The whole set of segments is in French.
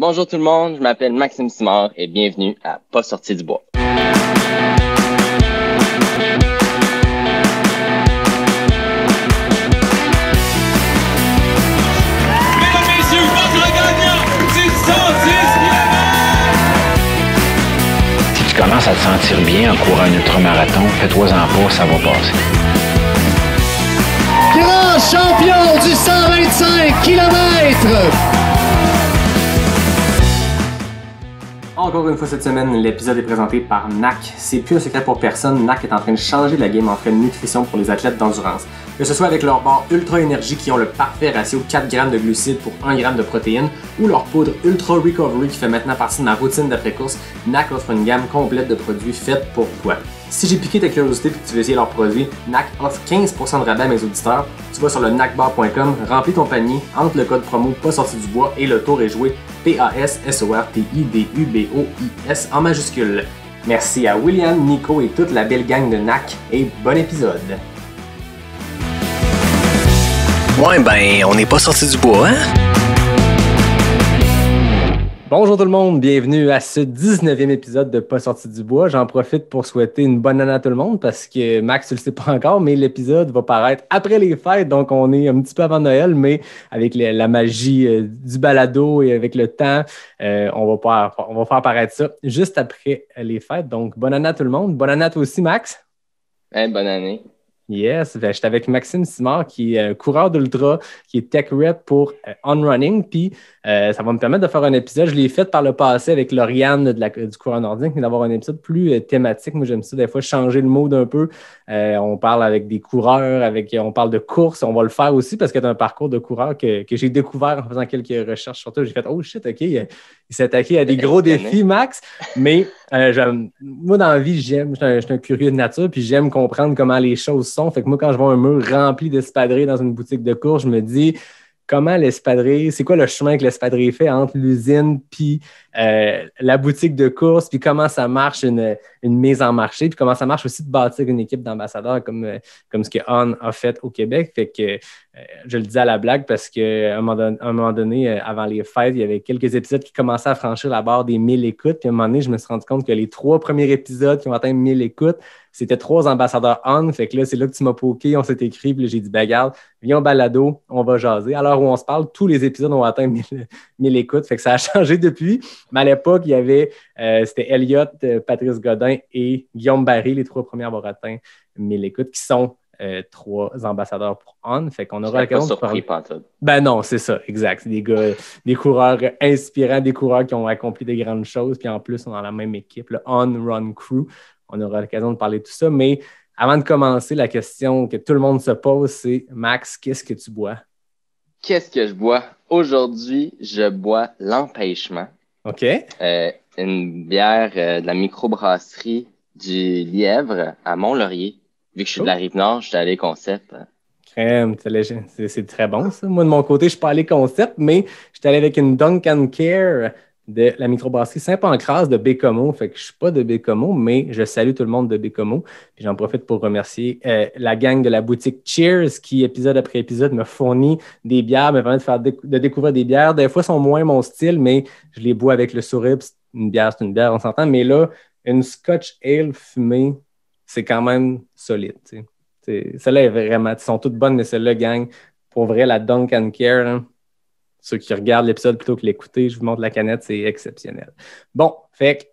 Bonjour tout le monde, je m'appelle Maxime Simard et bienvenue à Pas sorti du bois. Si tu commences à te sentir bien en courant un ultramarathon, fais-toi-en pas, ça va passer. Grand champion du 125 km! Encore une fois cette semaine, l'épisode est présenté par NAC. C'est plus un secret pour personne, NAC est en train de changer la game en fait de nutrition pour les athlètes d'endurance. Que ce soit avec leur barre Ultra Énergie qui ont le parfait ratio 4 g de glucides pour 1 g de protéines ou leur poudre Ultra Recovery qui fait maintenant partie de ma routine d'après-course, NAC offre une gamme complète de produits faits pour toi. Si j'ai piqué ta curiosité et que tu veux essayer leurs produits, NAC offre 15% de rabais à mes auditeurs. Tu vas sur le nacbar.com, remplis ton panier, entre le code promo Pas sorti du bois et le tour est joué PASSORTIDUBOIS en majuscule. Merci à William, Nico et toute la belle gang de NAC et bon épisode. Ouais, ben, on n'est pas sorti du bois, hein? Bonjour tout le monde, bienvenue à ce 19e épisode de Pas sorti du bois. J'en profite pour souhaiter une bonne année à tout le monde parce que Max, tu le sais pas encore, mais l'épisode va paraître après les fêtes, donc on est un petit peu avant Noël, mais avec la magie du balado et avec le temps, on va faire apparaître ça juste après les fêtes. Donc, bonne année à tout le monde. Bonne année à toi aussi, Max. Bonne année. Yes, ben, j'étais avec Maxime Simard qui est coureur d'ultra, qui est tech rep pour On Running, puis ça va me permettre de faire un épisode. Je l'ai fait par le passé avec Lauriane du coureur nordique, mais d'avoir un épisode plus thématique. Moi, j'aime ça des fois changer le mode un peu. On parle avec des coureurs, on parle de course. On va le faire aussi parce que tu as un parcours de coureur que j'ai découvert en faisant quelques recherches sur toi. J'ai fait « Oh shit, OK, il s'est attaqué à des gros défis, Max. » Mais moi, dans la vie, je suis un curieux de nature, puis j'aime comprendre comment les choses sont. Fait que moi, quand je vois un mur rempli d'espadrilles dans une boutique de course, je me dis comment l'espadrille, c'est quoi le chemin que l'espadrille fait entre l'usine puis la boutique de course, puis comment ça marche une mise en marché, puis comment ça marche aussi de bâtir une équipe d'ambassadeurs comme ce que On a fait au Québec. Fait que je le dis à la blague parce qu'à un moment donné, avant les fêtes, il y avait quelques épisodes qui commençaient à franchir la barre des 1000 écoutes. Puis à un moment donné, je me suis rendu compte que les 3 premiers épisodes qui ont atteint 1000 écoutes, c'était 3 ambassadeurs On. Fait que là, c'est là que tu m'as poké, on s'est écrit, puis là, j'ai dit, ben regarde, viens au balado, on va jaser. À l'heure où on se parle, tous les épisodes ont atteint 1000 écoutes. Fait que ça a changé depuis. Mais à l'époque, il y avait, c'était Elliot, Patrice Godin et Guillaume Barry, les 3 premiers à avoir atteint 1000 écoutes, qui sont 3 ambassadeurs pour On. Fait qu'on aura l'occasion de parler. Ben non, c'est ça, exact. C'est des gars, des coureurs inspirants, des coureurs qui ont accompli des grandes choses, puis en plus, on est dans la même équipe, le On Run Crew. On aura l'occasion de parler de tout ça, mais avant de commencer, la question que tout le monde se pose, c'est Max, qu'est-ce que tu bois? Qu'est-ce que je bois? Aujourd'hui, je bois l'Empêchement. OK. Une bière de la microbrasserie du Lièvre à Mont-Laurier. Vu que je suis de la Rive-Nord, je suis allé Concept. Crème, c'est très bon ça. Moi, de mon côté, je suis pas allé Concept, mais je suis allé avec une Duncan Care de la microbrasserie Saint-Pancras de Bécomo. Fait que je ne suis pas de Bécomo, mais je salue tout le monde de Bécomo. Puis j'en profite pour remercier la gang de la boutique Cheers qui, épisode après épisode, me fournit des bières, me permet de découvrir des bières. Des fois, elles sont moins mon style, mais je les bois avec le sourire. C'est une bière, on s'entend. Mais là, une Scotch Ale fumée, c'est quand même solide. Celle-là est vraiment... Elles sont toutes bonnes, mais celle-là, gang, pour vrai, la Duncan Care, là, ceux qui regardent l'épisode plutôt que l'écouter, je vous montre la canette, c'est exceptionnel. Bon, fait que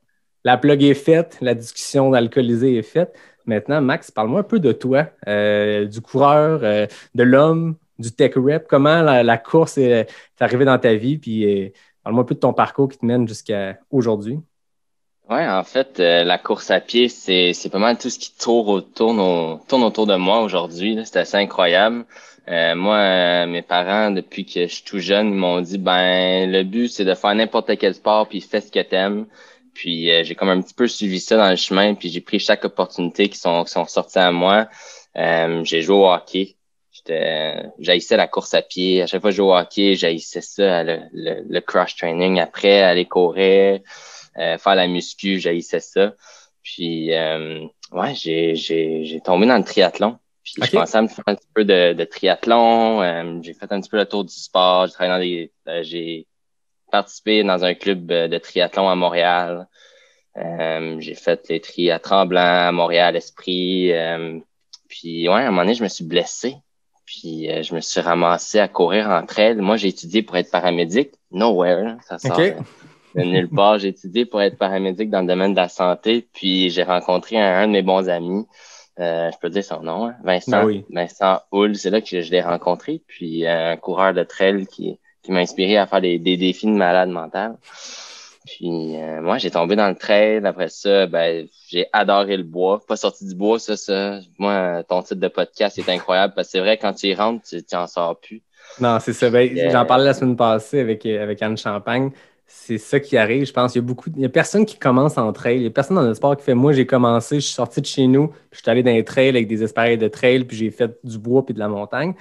la plug est faite, la discussion d'alcoolisé est faite. Maintenant, Max, parle-moi un peu de toi, du coureur, de l'homme, du tech rep. Comment la course est arrivée dans ta vie? Puis parle-moi un peu de ton parcours qui te mène jusqu'à aujourd'hui. Ouais, en fait, la course à pied, c'est pas mal tout ce qui tourne autour de moi aujourd'hui. C'est assez incroyable. Moi, mes parents, depuis que je suis tout jeune, ils m'ont dit, ben, le but, c'est de faire n'importe quel sport, puis fais ce que t'aimes. Puis j'ai comme un petit peu suivi ça dans le chemin, puis j'ai pris chaque opportunité qui sont sorties à moi. J'ai joué au hockey. J'haïssais la course à pied. À chaque fois que je jouais au hockey, j'haïssais ça, le cross-training. Après, aller courir, faire la muscu, j'haïssais ça. Puis, ouais, j'ai tombé dans le triathlon. Puis, Okay. Je commençais à me faire un petit peu de triathlon. J'ai fait un petit peu le tour du sport. J'ai travaillé j'ai participé dans un club de triathlon à Montréal. J'ai fait les tri à Tremblant, à Montréal, Esprit. Puis, ouais, à un moment donné, je me suis blessé. Puis, je me suis ramassé à courir en trail. Moi, j'ai étudié pour être paramédic. Nowhere, là, ça sort de nulle part. J'ai étudié pour être paramédic dans le domaine de la santé. Puis, j'ai rencontré un de mes bons amis. Je peux dire son nom, hein? Vincent. Oui. Vincent Houle, c'est là que je l'ai rencontré. Puis, un coureur de trail qui m'a inspiré à faire des défis de malade mental. Puis moi, j'ai tombé dans le trail. Après ça, j'ai adoré le bois. Pas sorti du bois, ça. Moi, ton titre de podcast est incroyable parce que c'est vrai, quand tu y rentres, tu n'en sors plus. Non, c'est ça. J'en parlais la semaine passée avec Anne Champagne. C'est ça qui arrive, je pense. Il y a personne qui commence en trail. Il y a personne dans le sport qui fait. Moi, j'ai commencé, je suis sorti de chez nous, puis je suis allé dans les trails avec des appareils de trail, puis j'ai fait du bois puis de la montagne.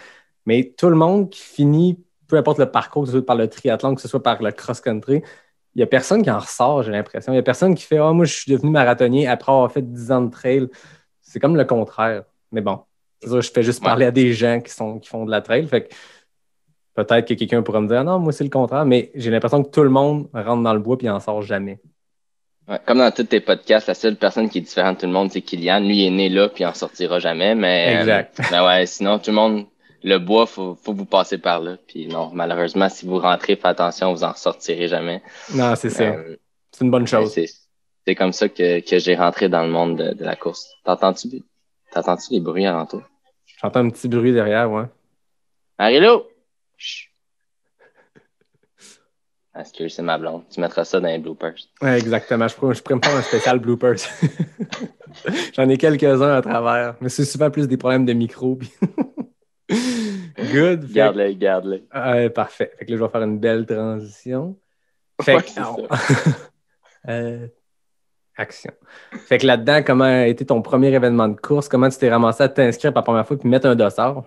Mais tout le monde qui finit, peu importe le parcours, que ce soit par le triathlon, que ce soit par le cross-country, il n'y a personne qui en ressort, j'ai l'impression. Il n'y a personne qui fait « Ah, moi, je suis devenu marathonien après avoir fait 10 ans de trail. » C'est comme le contraire. Mais bon, c'est ça, je fais juste parler à des gens qui font de la trail. Fait que peut-être que quelqu'un pourra me dire « Non, moi, c'est le contraire. » Mais j'ai l'impression que tout le monde rentre dans le bois et n'en sort jamais. Ouais, comme dans tous tes podcasts, la seule personne qui est différente de tout le monde, c'est Kylian. Lui, il est né là puis il n'en sortira jamais. Mais, exact. Ouais, sinon, tout le monde... Le bois, faut vous passer par là. Puis non, malheureusement, si vous rentrez, faites attention, vous en ressortirez jamais. Non, c'est ça. C'est une bonne chose. C'est comme ça que j'ai rentré dans le monde de la course. T'entends-tu les bruits alentour? J'entends un petit bruit derrière, ouais. Marie-Lou! Excuse, c'est ma blonde. Tu mettras ça dans les bloopers. Ouais, exactement. Je pourrais me faire un spécial bloopers. J'en ai quelques-uns à travers. Mais c'est souvent plus des problèmes de micro. Good. Garde-le. Parfait. Fait que là, je vais faire une belle transition. Fait action. Fait que là-dedans, comment a été ton premier événement de course? Comment tu t'es ramassé à t'inscrire pour la première fois et mettre un dossard?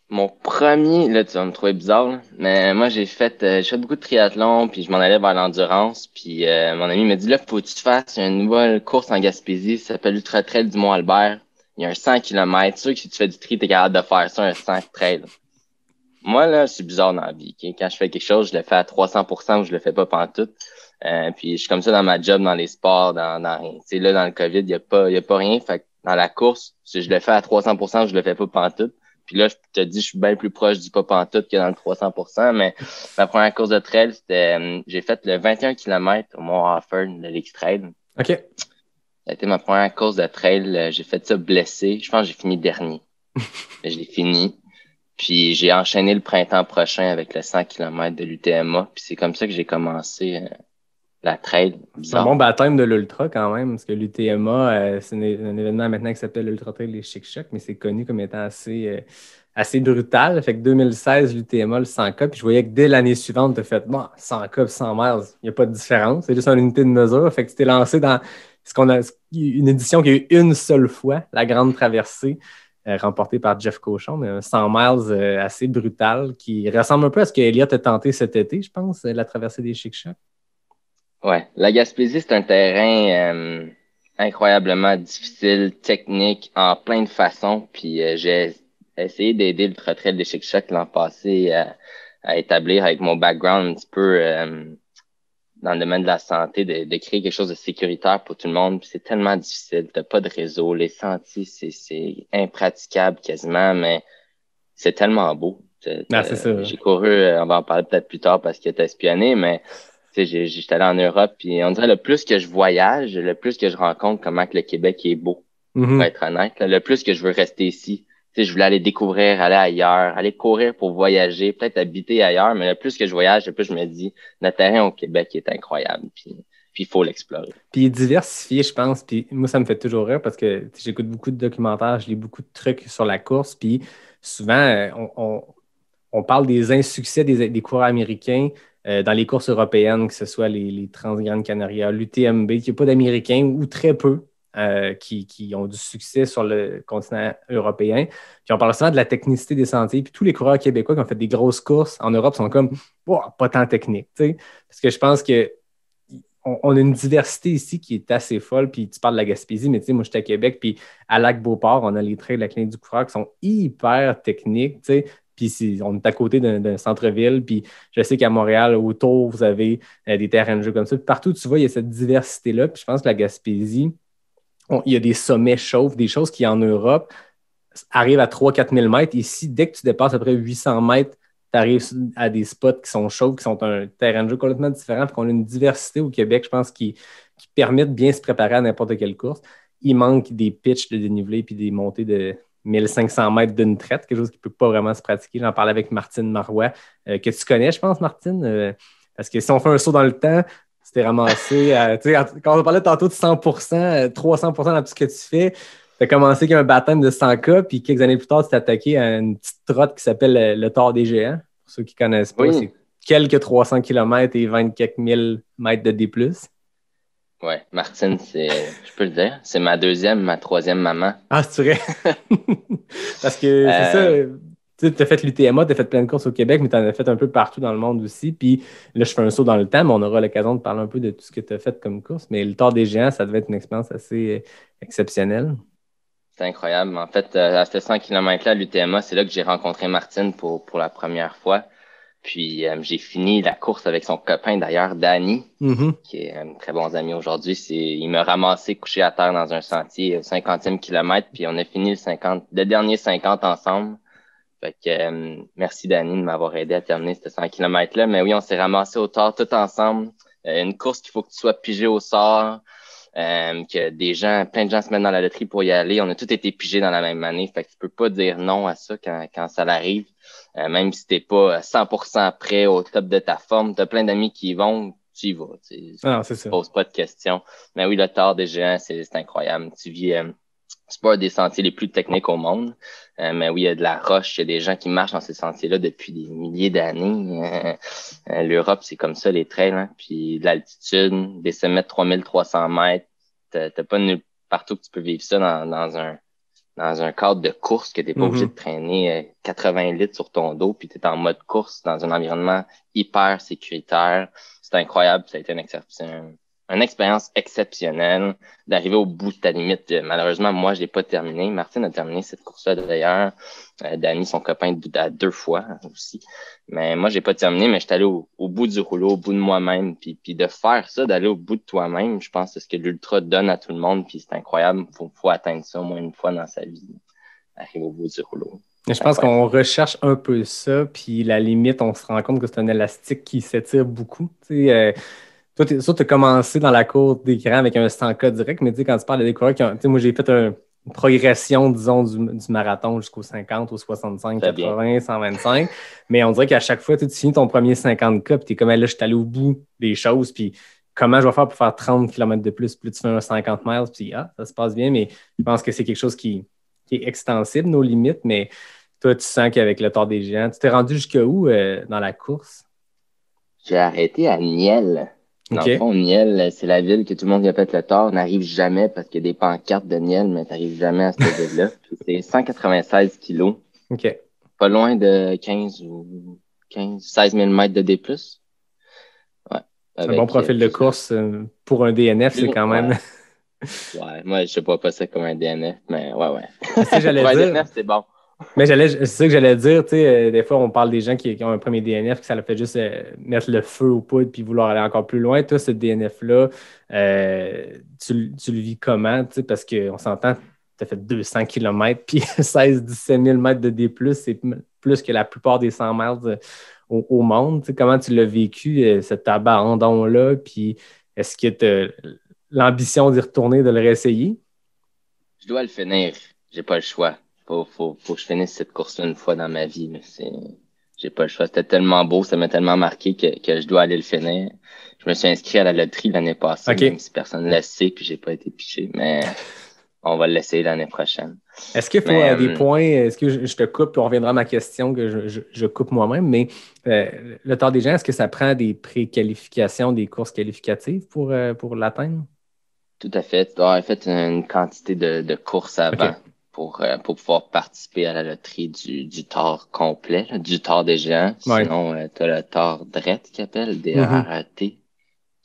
Mon premier, là, tu vas me trouver bizarre, là, mais moi, j'ai fait beaucoup de triathlon, puis je m'en allais vers l'endurance, puis mon ami m'a dit, là, faut que tu fasses une nouvelle course en Gaspésie, ça s'appelle l'Ultra Trail du Mont-Albert. Il y a un 100 km. Sûr que si tu fais du tri, t'es capable de faire ça, un 100 trail. Moi, là, je suis bizarre dans la vie. Okay? Quand je fais quelque chose, je le fais à 300% ou je le fais pas pantoute. Puis je suis comme ça dans ma job, dans les sports, dans rien. Tu sais, là, dans le COVID, il y a pas rien. Fait que dans la course, si je le fais à 300% ou je le fais pas pantoute. Puis là, je te dis, je suis bien plus proche du pas pantoute que dans le 300%. Mais ma première course de trail, c'était, j'ai fait le 21 km au Mont-Offord de l'X-Trail. OK. Ça a été ma première course de trail. J'ai fait ça blessé. Je pense que j'ai fini dernier. Je l'ai fini. Puis j'ai enchaîné le printemps prochain avec le 100 km de l'UTMA. Puis c'est comme ça que j'ai commencé la trail. C'est un bon baptême de l'ultra quand même, parce que l'UTMA, c'est un événement maintenant qui s'appelle l'Ultra Trail des Chic-Chocs, mais c'est connu comme étant assez brutal. Fait que 2016, l'UTMA, le 100K, puis je voyais que dès l'année suivante, tu as fait, bon, 100K et 100 miles, il n'y a pas de différence. C'est juste une unité de mesure. Fait que tu t'es lancé dans une édition qui a eu une seule fois, la Grande Traversée, remportée par Jeff Cochon, mais un 100 miles assez brutal qui ressemble un peu à ce que Elliott a tenté cet été, je pense, la traversée des Chic-Chocs. Ouais, la Gaspésie, c'est un terrain incroyablement difficile, technique, en plein de façons. Puis j'ai essayé d'aider le Trail des Chic-Chocs l'an passé à établir avec mon background un petit peu dans le domaine de la santé, de créer quelque chose de sécuritaire pour tout le monde. Puis c'est tellement difficile, t'as pas de réseau, les sentiers, c'est impraticable quasiment, mais c'est tellement beau. C'est ça. J'ai couru, on va en parler peut-être plus tard parce qu'il était espionné, mais j'étais allé en Europe, puis on dirait le plus que je voyage, le plus que je rencontre comment que le Québec est beau, pour être honnête, là, le plus que je veux rester ici. Je voulais aller découvrir, aller ailleurs, aller courir pour voyager, peut-être habiter ailleurs, mais le plus que je voyage, le plus je me dis, notre terrain au Québec est incroyable, puis il faut l'explorer. Puis il est diversifié, je pense, puis moi, ça me fait toujours rire parce que j'écoute beaucoup de documentaires, je lis beaucoup de trucs sur la course, puis souvent, on parle des insuccès des coureurs américains dans les courses européennes, que ce soit les Transgrandes Canaria, l'UTMB, qu'il n'y a pas d'Américains ou très peu qui ont du succès sur le continent européen. Puis on parle souvent de la technicité des sentiers. Puis tous les coureurs québécois qui ont fait des grosses courses en Europe sont comme pas tant techniques. Parce que je pense qu'on a une diversité ici qui est assez folle. Puis tu parles de la Gaspésie, mais moi, j'étais à Québec. Puis à Lac-Beauport, on a les trails de la Clinique du coureur qui sont hyper techniques. Puis on est à côté d'un centre-ville. Puis je sais qu'à Montréal, autour, vous avez des terrains de jeu comme ça. Puis partout, tu vois, il y a cette diversité-là. Puis je pense que la Gaspésie, il y a des sommets chauves, des choses qui, en Europe, arrivent à 3-4 000 mètres. Ici, dès que tu dépasses à peu près 800 mètres, tu arrives à des spots qui sont chauds, qui sont un terrain de jeu complètement différent. Puis qu'on a une diversité au Québec, je pense, qui permet de bien se préparer à n'importe quelle course. Il manque des pitchs de dénivelé puis des montées de 1500 mètres d'une traite, quelque chose qui ne peut pas vraiment se pratiquer. J'en parlais avec Martine Marois, que tu connais, je pense, Martine. Parce que si on fait un saut dans le temps, tu t'es ramassé, quand on parlait tantôt de 100%, 300% dans tout ce que tu fais, tu as commencé avec un baptême de 100K, puis quelques années plus tard, tu t'es attaqué à une petite trotte qui s'appelle le Tort des Géants. Pour ceux qui ne connaissent pas, c'est quelques 300 km et 20 quelques mille mètres de D+. Ouais, Martine, je peux le dire, c'est ma troisième maman. Ah, c'est vrai? Parce que c'est ça, tu as fait l'UTMA, tu as fait plein de courses au Québec, mais tu en as fait un peu partout dans le monde aussi. Puis là, je fais un saut dans le temps, mais on aura l'occasion de parler un peu de tout ce que tu as fait comme course. Mais le Tort des Géants, ça devait être une expérience assez exceptionnelle. C'est incroyable. En fait, à ce 100 km-là, à l'UTMA, c'est là que j'ai rencontré Martine pour la première fois. Puis j'ai fini la course avec son copain d'ailleurs, Danny, qui est un très bon ami aujourd'hui. Il m'a ramassé couché à terre dans un sentier au 50e kilomètre, puis on a fini le dernier 50 ensemble. Fait que merci Danny de m'avoir aidé à terminer ce 100 km-là. Mais oui, on s'est ramassé au tard tout ensemble. Une course qu'il faut que tu sois pigé au sort, que plein de gens se mettent dans la loterie pour y aller. On a tous été pigés dans la même année. Fait que tu peux pas dire non à ça quand ça l'arrive. Même si t'es pas 100% prêt au top de ta forme, t'as plein d'amis qui y vont, tu y vas. Ah, c'est ça. Pose pas de questions. Mais oui, le Tort des Géants, c'est incroyable. Tu vis, c'est pas un des sentiers les plus techniques au monde. Mais oui, il y a de la roche, il y a des gens qui marchent dans ces sentiers-là depuis des milliers d'années. L'Europe, c'est comme ça, les trails, hein. Puis de l'altitude, des sommets de 3300 mètres. T'as pas partout que tu peux vivre ça dans un cadre de course que tu n'es pas obligé de traîner 80 litres sur ton dos, puis tu es en mode course dans un environnement hyper sécuritaire. C'est incroyable. Ça a été une expérience exceptionnelle d'arriver au bout de ta limite. Malheureusement, moi, je l'ai pas terminé. Martine a terminé cette course-là d'ailleurs. Danny, son copain, à 2 fois aussi. Mais moi, j'ai pas terminé, mais j'étais allé au bout du rouleau, au bout de moi-même. Puis de faire ça, d'aller au bout de toi-même, je pense que c'est ce que l'ultra donne à tout le monde. Puis c'est incroyable. Faut atteindre ça au moins une fois dans sa vie. Arriver au bout du rouleau. Je pense qu'on recherche un peu ça. Puis la limite, on se rend compte que c'est un élastique qui s'étire beaucoup. Toi, tu as commencé dans la cour d'écran avec un 100K direct, mais quand tu parles des coureurs moi, j'ai fait une progression, disons, du marathon jusqu'au 50, au 65, 80, 125. Mais on dirait qu'à chaque fois, tu finis ton premier 50K, puis tu es comme là, je suis allé au bout des choses, puis comment je vais faire pour faire 30 km de plus? Plus tu fais un 50 miles, puis ça se passe bien, mais je pense que c'est quelque chose qui est extensible, nos limites, mais toi, tu sens qu'avec le Tort des Géants, tu t'es rendu jusqu'où dans la course? J'ai arrêté à Niel. Dans le fond, Niel, c'est la ville que tout le monde répète le Tort, n'arrive jamais parce qu'il y a des pancartes de Niel, mais t'arrives jamais à cette ville-là. C'est 196 kilos. OK. Pas loin de 16 000 mètres de D+. Ouais. Un bon profil de course pour un DNF, c'est quand même... Ouais, moi, je sais pas ça comme un DNF, mais ouais. Pour un DNF, c'est bon. Mais c'est ça que j'allais dire, des fois, on parle des gens qui ont un premier DNF, que ça leur fait juste mettre le feu aux poudres puis vouloir aller encore plus loin. Toi, ce DNF-là, tu le vis comment? Parce qu'on s'entend, tu as fait 200 km puis 16-17 000 mètres de D+, c'est plus que la plupart des 100 miles au monde. Comment tu l'as vécu, cet abandon-là? Puis est-ce que tu as l'ambition d'y retourner, de le réessayer? Je dois le finir. J'ai pas le choix. Faut que je finisse cette course-là une fois dans ma vie. J'ai pas le choix. C'était tellement beau, ça m'a tellement marqué que je dois aller le finir. Je me suis inscrit à la loterie l'année passée, même si personne ne le sait, puis j'ai pas été piché, mais on va le laisser l'année prochaine. Est-ce qu'il faut des points? Est-ce que je te coupe, puis on reviendra à ma question que je coupe moi-même, mais le Tort des Géants, est-ce que ça prend des pré-qualifications, des courses qualificatives pour l'atteindre? Tout à fait. Tu dois avoir fait une quantité de courses avant. Okay. Pour pouvoir participer à la loterie du Tort complet, là, du Tort des Géants. Ouais. Sinon, tu as le Tort Dret qui appelle, D-R-A-T,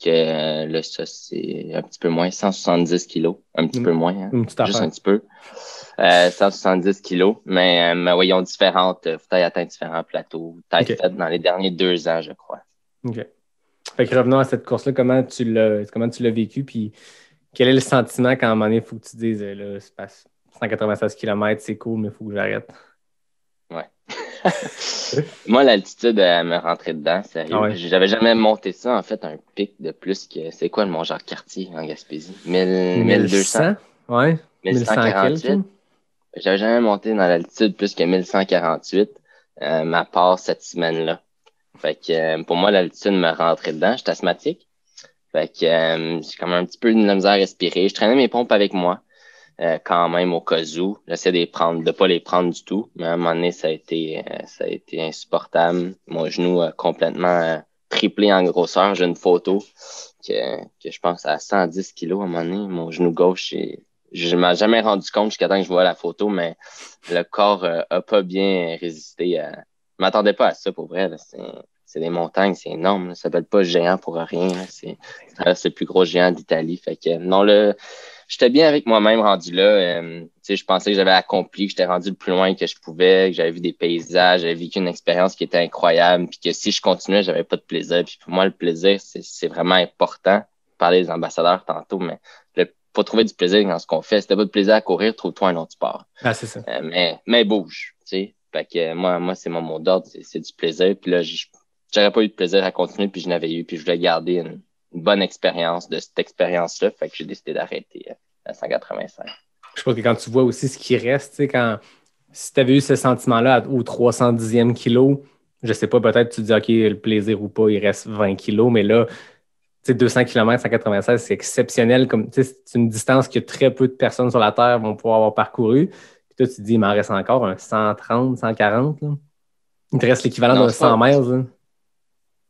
que là, ça, c'est un petit peu moins, 170 kilos. Un petit peu moins, hein? Juste un petit peu. 170 kilos. Mais oui, ils ont différentes, faut atteindre différents plateaux. T'as OK. fait dans les derniers 2 ans, je crois. OK. Fait que revenons à cette course-là, comment tu l'as vécu, puis quel est le sentiment quand à un moment donné, il faut que tu dises, là, c'est pas 196 km, c'est cool, mais il faut que j'arrête. Ouais. Moi, l'altitude, elle me rentrait dedans, sérieux. Ah ouais. J'avais jamais monté ça, en fait, un pic de plus que... C'est quoi le Mont Jacques-Cartier en Gaspésie? 1200? 1100? Ouais. 1100 1148? quelques. J'avais jamais monté dans l'altitude plus que 1148, à part cette semaine-là. Fait que pour moi, l'altitude me rentrait dedans. J'étais asthmatique. Fait que j'ai comme un petit peu de misère à respirer. Je traînais mes pompes avec moi. Quand même au cas où. J'essaie de pas les prendre du tout. Mais à un moment donné, ça a été insupportable. Mon genou a complètement triplé en grosseur. J'ai une photo que je pense à 110 kilos à un moment donné. Mon genou gauche, je m'en ai jamais rendu compte jusqu'à temps que je vois la photo, mais le corps a pas bien résisté. Je m'attendais pas à ça pour vrai. Là. C'est des montagnes, c'est énorme. Là. Ça s'appelle pas géant pour rien. Là. C'est le plus gros géant d'Italie. Fait que non, j'étais bien avec moi-même rendu là. Je pensais que j'avais accompli, que j'étais rendu le plus loin que je pouvais, que j'avais vu des paysages, j'avais vécu une expérience qui était incroyable, puis que si je continuais, j'avais pas de plaisir. Puis pour moi, le plaisir, c'est vraiment important. Je parlais des ambassadeurs tantôt, mais faut trouver du plaisir dans ce qu'on fait. Si t'as pas de plaisir à courir, trouve-toi un autre sport. Ah, c'est ça. Mais bouge, tu sais. Fait que moi, c'est mon mot d'ordre, c'est du plaisir. Puis là, j'aurais pas eu de plaisir à continuer, puis je n'avais eu, puis je voulais garder une bonne expérience de cette expérience-là. Fait que j'ai décidé d'arrêter à 185. Je pense que quand tu vois aussi ce qui reste, tu sais, si tu avais eu ce sentiment-là au 310e kilo, je sais pas, peut-être tu te dis, OK, le plaisir ou pas, il reste 20 kilos, mais là, tu sais, 200 km, 196, c'est exceptionnel. C'est une distance que très peu de personnes sur la Terre vont pouvoir avoir parcouru. Puis toi, tu te dis, il m'en reste encore un 130, 140. Là. Il te reste l'équivalent d'un 100 miles.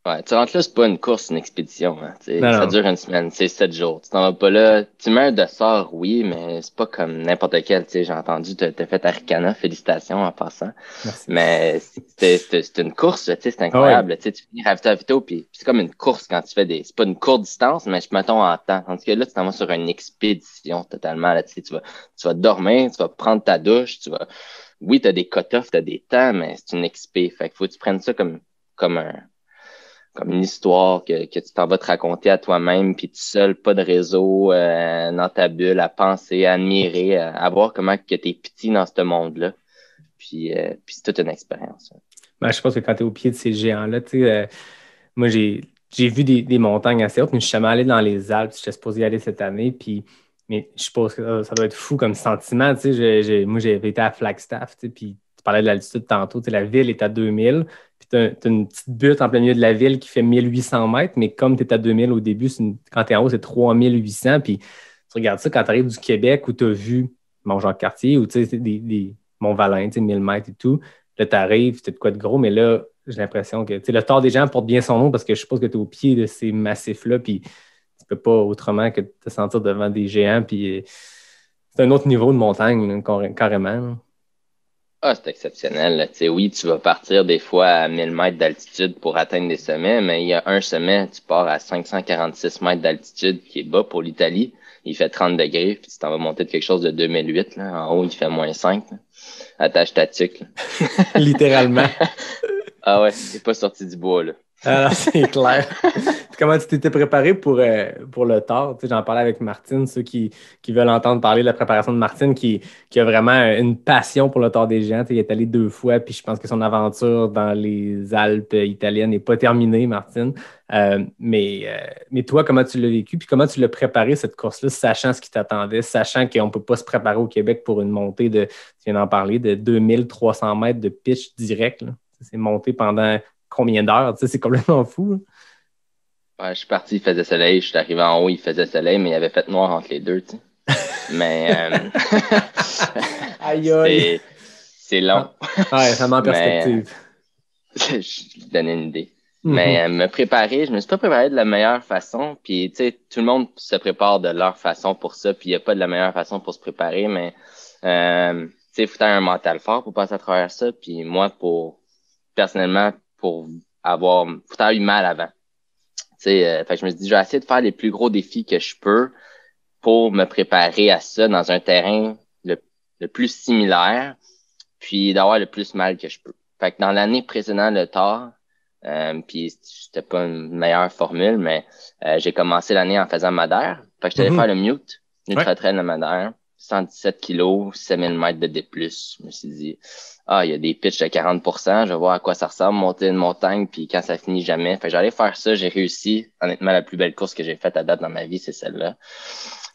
Ouais, tu rentres là, c'est pas une course, une expédition. Hein, ça dure une semaine, c'est 7 jours. Tu t'en vas pas là. Tu mets un dossard, oui, mais c'est pas comme n'importe quel. J'ai entendu, t'as fait Arikana, félicitations en passant. Merci. Mais c'est une course, c'est incroyable. Ah ouais. Tu finis ravito, puis c'est comme une course quand tu fais c'est pas une courte distance, mais je mettons en temps. Tandis que là, tu t'en vas sur une expédition totalement. Là, tu vas dormir, tu vas prendre ta douche, oui, t'as des cut-offs, t'as des temps, mais c'est une expé. Fait qu'il faut que tu prennes ça comme une histoire que tu t'en vas te raconter à toi-même, puis tout seul, pas de réseau, dans ta bulle, à penser, à admirer, à voir comment que t'es petit dans ce monde-là. Puis c'est toute une expérience. Hein. Ben, je pense que quand tu es au pied de ces géants-là, moi, j'ai vu des montagnes assez hautes, mais je suis jamais allé dans les Alpes. J'étais supposé y aller cette année, mais je pense que ça doit être fou comme sentiment. Moi, j'avais été à Flagstaff, puis tu parlais de l'altitude tantôt. La ville est à 2000, puis tu as une petite butte en plein milieu de la ville qui fait 1800 mètres, mais comme tu es à 2000 au début, quand tu es en haut, c'est 3800. Puis tu regardes ça quand tu arrives du Québec où tu as vu Mont-Jacques-Cartier ou des Mont-Valin, 1000 mètres et tout. Là, tu arrives, tu as de quoi de gros, mais là, j'ai l'impression que le Tort des Géants porte bien son nom parce que je suppose que tu es au pied de ces massifs-là, puis tu peux pas autrement que te sentir devant des géants, puis c'est un autre niveau de montagne, là, carrément. Là. Ah, c'est exceptionnel. Là. Oui, tu vas partir des fois à 1000 mètres d'altitude pour atteindre des sommets, mais il y a un sommet, tu pars à 546 mètres d'altitude qui est bas pour l'Italie. Il fait 30 degrés, puis tu t'en vas monter de quelque chose de 2008. Là. En haut, il fait -5. Là. Attache ta tuque. Littéralement. Ah ouais, c'est pas sorti du bois, là. Alors, c'est clair. Comment tu t'étais préparé pour le Tort? J'en parlais avec Martine, ceux qui veulent entendre parler de la préparation de Martine, qui a vraiment une passion pour le Tort des Géants. Il est allé 2 fois, puis je pense que son aventure dans les Alpes italiennes n'est pas terminée, Martine. Mais toi, comment tu l'as vécu? Puis comment tu l'as préparé, cette course-là, sachant ce qui t'attendait, sachant qu'on ne peut pas se préparer au Québec pour une montée tu viens d'en parler, de 2300 mètres de pitch direct. Là. C'est monté pendant combien d'heures? C'est complètement fou. Là. Ouais, je suis parti, il faisait soleil. Je suis arrivé en haut, il faisait soleil, mais il avait fait noir entre les deux. Tu sais. Mais aïe, aïe. C'est long. Ouais, ça met en perspective. Je lui donnais une idée. Mais me préparer, je me suis pas préparé de la meilleure façon. Puis, tu sais, tout le monde se prépare de leur façon pour ça. Puis, il n'y a pas de la meilleure façon pour se préparer. Mais, tu sais, il faut avoir un mental fort pour passer à travers ça. Puis, moi, personnellement, faut avoir eu mal avant. Fait que je me suis dit, je vais essayer de faire les plus gros défis que je peux pour me préparer à ça dans un terrain le le plus similaire, puis d'avoir le plus mal que je peux. Fait que dans l'année précédente, le tard, puis c'était pas une meilleure formule, mais j'ai commencé l'année en faisant Madère. Fait que je allé faire le Mute, Ultra Trail de Madère, 117 kilos, 7000 mètres de D+. Je me suis dit, il y a des pitchs de 40%, je vais voir à quoi ça ressemble, monter une montagne, puis quand ça finit jamais. Fait que j'allais faire ça, j'ai réussi. Honnêtement, la plus belle course que j'ai faite à date dans ma vie, c'est celle-là.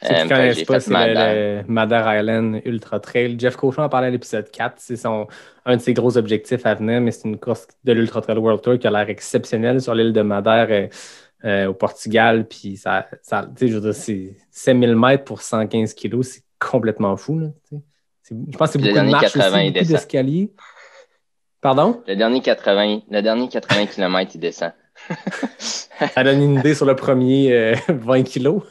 Ceux qui ne connaissent pas, c'est le Madère Island Ultra Trail. Jeff Cochon a parlé à l'épisode 4. C'est un de ses gros objectifs à venir, mais c'est une course de l'Ultra Trail World Tour qui a l'air exceptionnelle sur l'île de Madère au Portugal. Puis ça je veux dire, c'est 7000 mètres pour 115 kilos. C'est complètement fou. Là, je pense que c'est beaucoup de marches aussi, beaucoup d'escaliers. Pardon? Le dernier 80 km, il descend. Ça donne une idée sur le premier 20 kilos.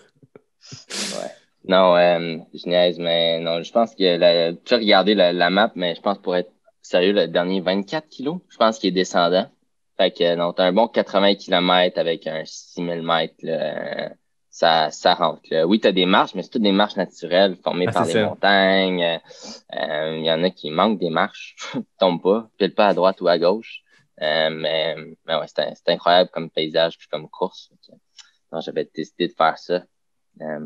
Ouais. Non, je niaise, mais non, je pense que tu as regardé la map, mais je pense pour être sérieux, le dernier 24 kilos, je pense qu'il est descendant. Fait que non, t'as un bon 80 km avec un 6000 mètres, là, ça rentre. Là. Oui, t'as des marches, mais c'est toutes des marches naturelles formées par les montagnes. Il y en a qui manquent des marches, tombent pas, pile pas à droite ou à gauche. Mais ouais, c'est incroyable comme paysage puis comme course. Donc, j'avais décidé de faire ça.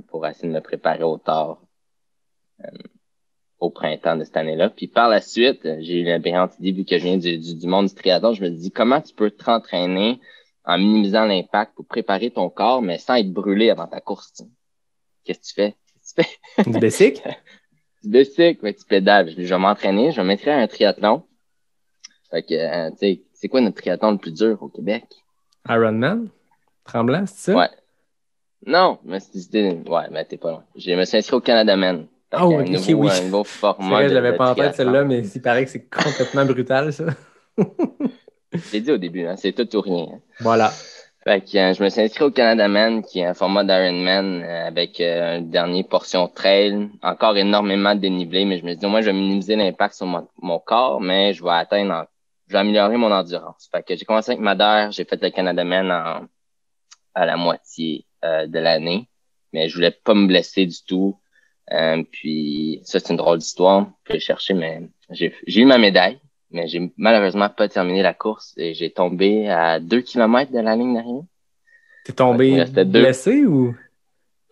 Pour essayer de me préparer au tard au printemps de cette année-là. Puis par la suite, j'ai eu la brillante idée, vu que je viens du monde du triathlon, je me dis comment tu peux te rentraîner en minimisant l'impact pour préparer ton corps, mais sans être brûlé avant ta course. T'sais. Qu'est-ce que tu fais? Du bicycle? Du bicycle, ouais, tu pédales. Je vais m'entraîner, je vais m'inscrire à un triathlon. Fait que, tu sais, c'est quoi notre triathlon le plus dur au Québec? Ironman? Tremblant, c'est ça? Ouais. Non, mais mais t'es pas loin. Je me suis inscrit au Canada Man. Oui. Un nouveau format. C'est vrai, je l'avais pas en tête celle-là, mais il paraît que c'est complètement brutal, ça. Je l'ai dit au début, hein, c'est tout ou rien. Hein. Voilà. Fait que je me suis inscrit au Canada Man, qui est un format d'Ironman avec une dernière portion trail. Encore énormément de dénivelé, mais je me suis dit, moi, je vais minimiser l'impact sur mon corps, mais je vais améliorer mon endurance. Fait que j'ai commencé avec Madère, j'ai fait le Canada Man à la moitié de l'année, mais je voulais pas me blesser du tout. Puis ça, c'est une drôle d'histoire. Je vais chercher, mais j'ai eu ma médaille, mais j'ai malheureusement pas terminé la course et j'ai tombé à 2 km de la ligne d'arrivée. T'es tombé blessé ou?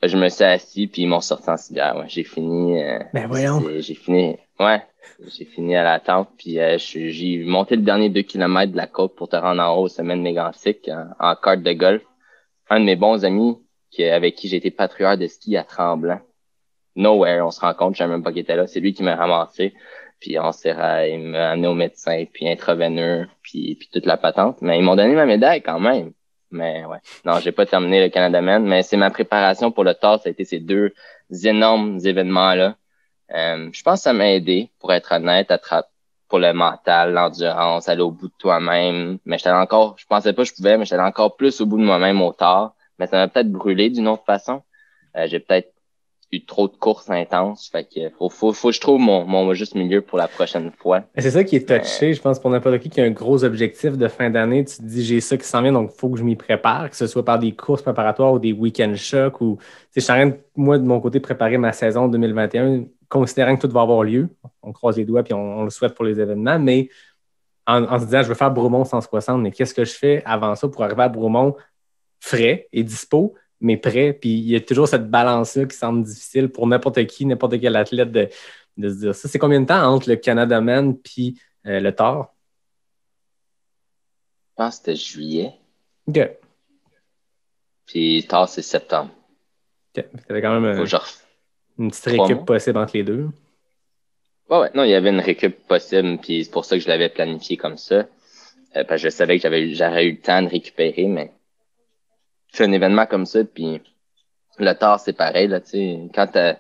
Je me suis assis puis ils m'ont sorti en civière. Ouais, j'ai fini. Ben voyons. J'ai fini à la tente puis j'ai monté le dernier 2 km de la côte pour te rendre en haut au sommet de Mégantic en carte de golf. Un de mes bons amis avec qui j'ai été patrouilleur de ski à Tremblant. Nowhere, on se rencontre, je savais même pas qu'il était là. C'est lui qui m'a ramassé. Puis il m'a amené au médecin, puis intraveineux, puis toute la patente. Mais ils m'ont donné ma médaille quand même. Mais ouais, non, j'ai pas terminé le Canada Man, mais c'est ma préparation pour le tard. Ça a été ces deux énormes événements-là. Je pense que ça m'a aidé, pour être honnête, pour le mental, l'endurance, aller au bout de toi-même. Mais je pensais pas que je pouvais, mais j'étais encore plus au bout de moi-même au tard. Mais ça m'a peut-être brûlé d'une autre façon. J'ai peut-être eu trop de courses intenses. Fait que faut que je trouve mon juste milieu pour la prochaine fois. C'est ça qui est touché, je pense, pour n'importe qui a un gros objectif de fin d'année. Tu te dis, j'ai ça qui s'en vient, donc il faut que je m'y prépare, que ce soit par des courses préparatoires ou des week-end shocks. Ou, je suis en train, moi, de mon côté, préparer ma saison 2021, considérant que tout va avoir lieu. On croise les doigts puis on le souhaite pour les événements, mais en se disant, je veux faire Bromont 160, mais qu'est-ce que je fais avant ça pour arriver à Bromont frais et dispo, mais prêt? Puis il y a toujours cette balance-là qui semble difficile pour n'importe qui, n'importe quel athlète de se dire ça. C'est combien de temps entre le Canada Man puis le Tard? Je pense que c'était juillet. OK. Puis Tard, c'est septembre. OK. T'avais quand même une petite récup possible entre les deux. Ouais. Non, il y avait une récup possible, puis c'est pour ça que je l'avais planifié comme ça. Parce que je savais que j'aurais eu le temps de récupérer, mais c'est un événement comme ça, puis le tard, c'est pareil, là, tu sais,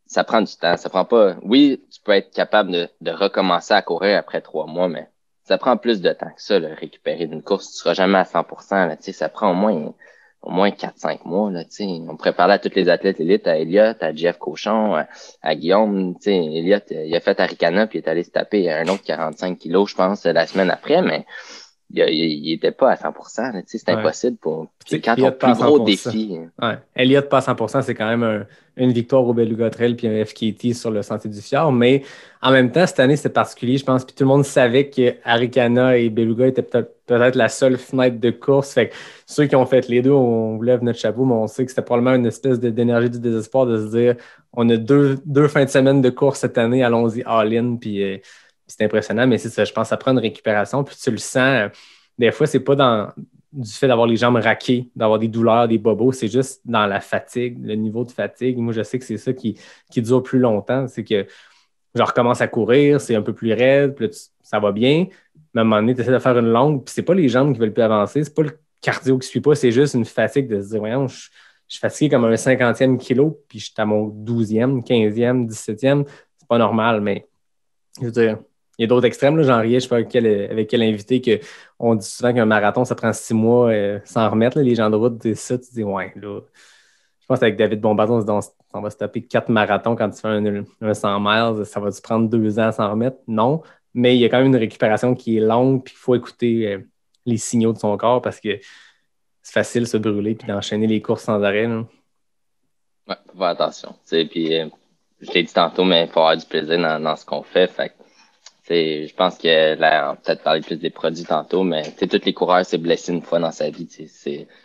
ça prend du temps, ça prend pas, oui, tu peux être capable de recommencer à courir après 3 mois, mais ça prend plus de temps que ça, là, récupérer d'une course, tu seras jamais à 100%, là, tu sais, ça prend au moins 4-5 mois, là, tu sais. On pourrait parler à tous les athlètes élites, à Elliot, à Jeff Cochon, à Guillaume, tu sais, Elliot, il a fait Arikana, puis il est allé se taper un autre 45 kilos, je pense, la semaine après, mais il était pas à 100%. Là, c'est impossible pour. Puis quand ton plus gros défi. Ouais. Elliott pas à 100%, c'est quand même une victoire au Beluga Trail puis un FKT sur le Sentier du Fjord. Mais en même temps, cette année, c'était particulier, je pense. Puis tout le monde savait que Arikana et Beluga étaient peut-être la seule fenêtre de course. Fait que ceux qui ont fait les deux, on vous lève notre chapeau, mais on sait que c'était probablement une espèce d'énergie du désespoir de se dire on a deux fins de semaine de course cette année, allons-y all-in. Puis c'est impressionnant, mais c'est ça, je pense que ça prend une récupération. Puis tu le sens, des fois, c'est pas du fait d'avoir les jambes raquées, d'avoir des douleurs, des bobos, c'est juste dans la fatigue, le niveau de fatigue. Moi, je sais que c'est ça qui dure plus longtemps. C'est que je recommence à courir, c'est un peu plus raide, puis là, ça va bien. Mais à un moment donné, tu essaies de faire une longue, puis c'est pas les jambes qui veulent plus avancer, c'est pas le cardio qui suit pas, c'est juste une fatigue de se dire, voyons, je suis fatigué comme un 50e kilo, puis je suis à mon 12e, 15e, 17e. C'est pas normal, mais je veux dire, il y a d'autres extrêmes, là, j'en riais, je sais pas avec quel invité qu'on dit souvent qu'un marathon, ça prend 6 mois sans remettre. Là, les gens de route disent ça, tu dis ouais, là. Je pense qu'avec David Bombardon, on va se taper 4 marathons quand tu fais un 100 miles, ça va te prendre 2 ans sans remettre? Non, mais il y a quand même une récupération qui est longue, puis il faut écouter les signaux de son corps parce que c'est facile de se brûler puis d'enchaîner les courses sans arrêt. Là. Ouais, faut faire attention. Puis, je l'ai dit tantôt, mais il faut avoir du plaisir dans ce qu'on fait. Fait je pense que là, on va peut-être parler plus des produits tantôt, mais tous les coureurs s'est blessé une fois dans sa vie.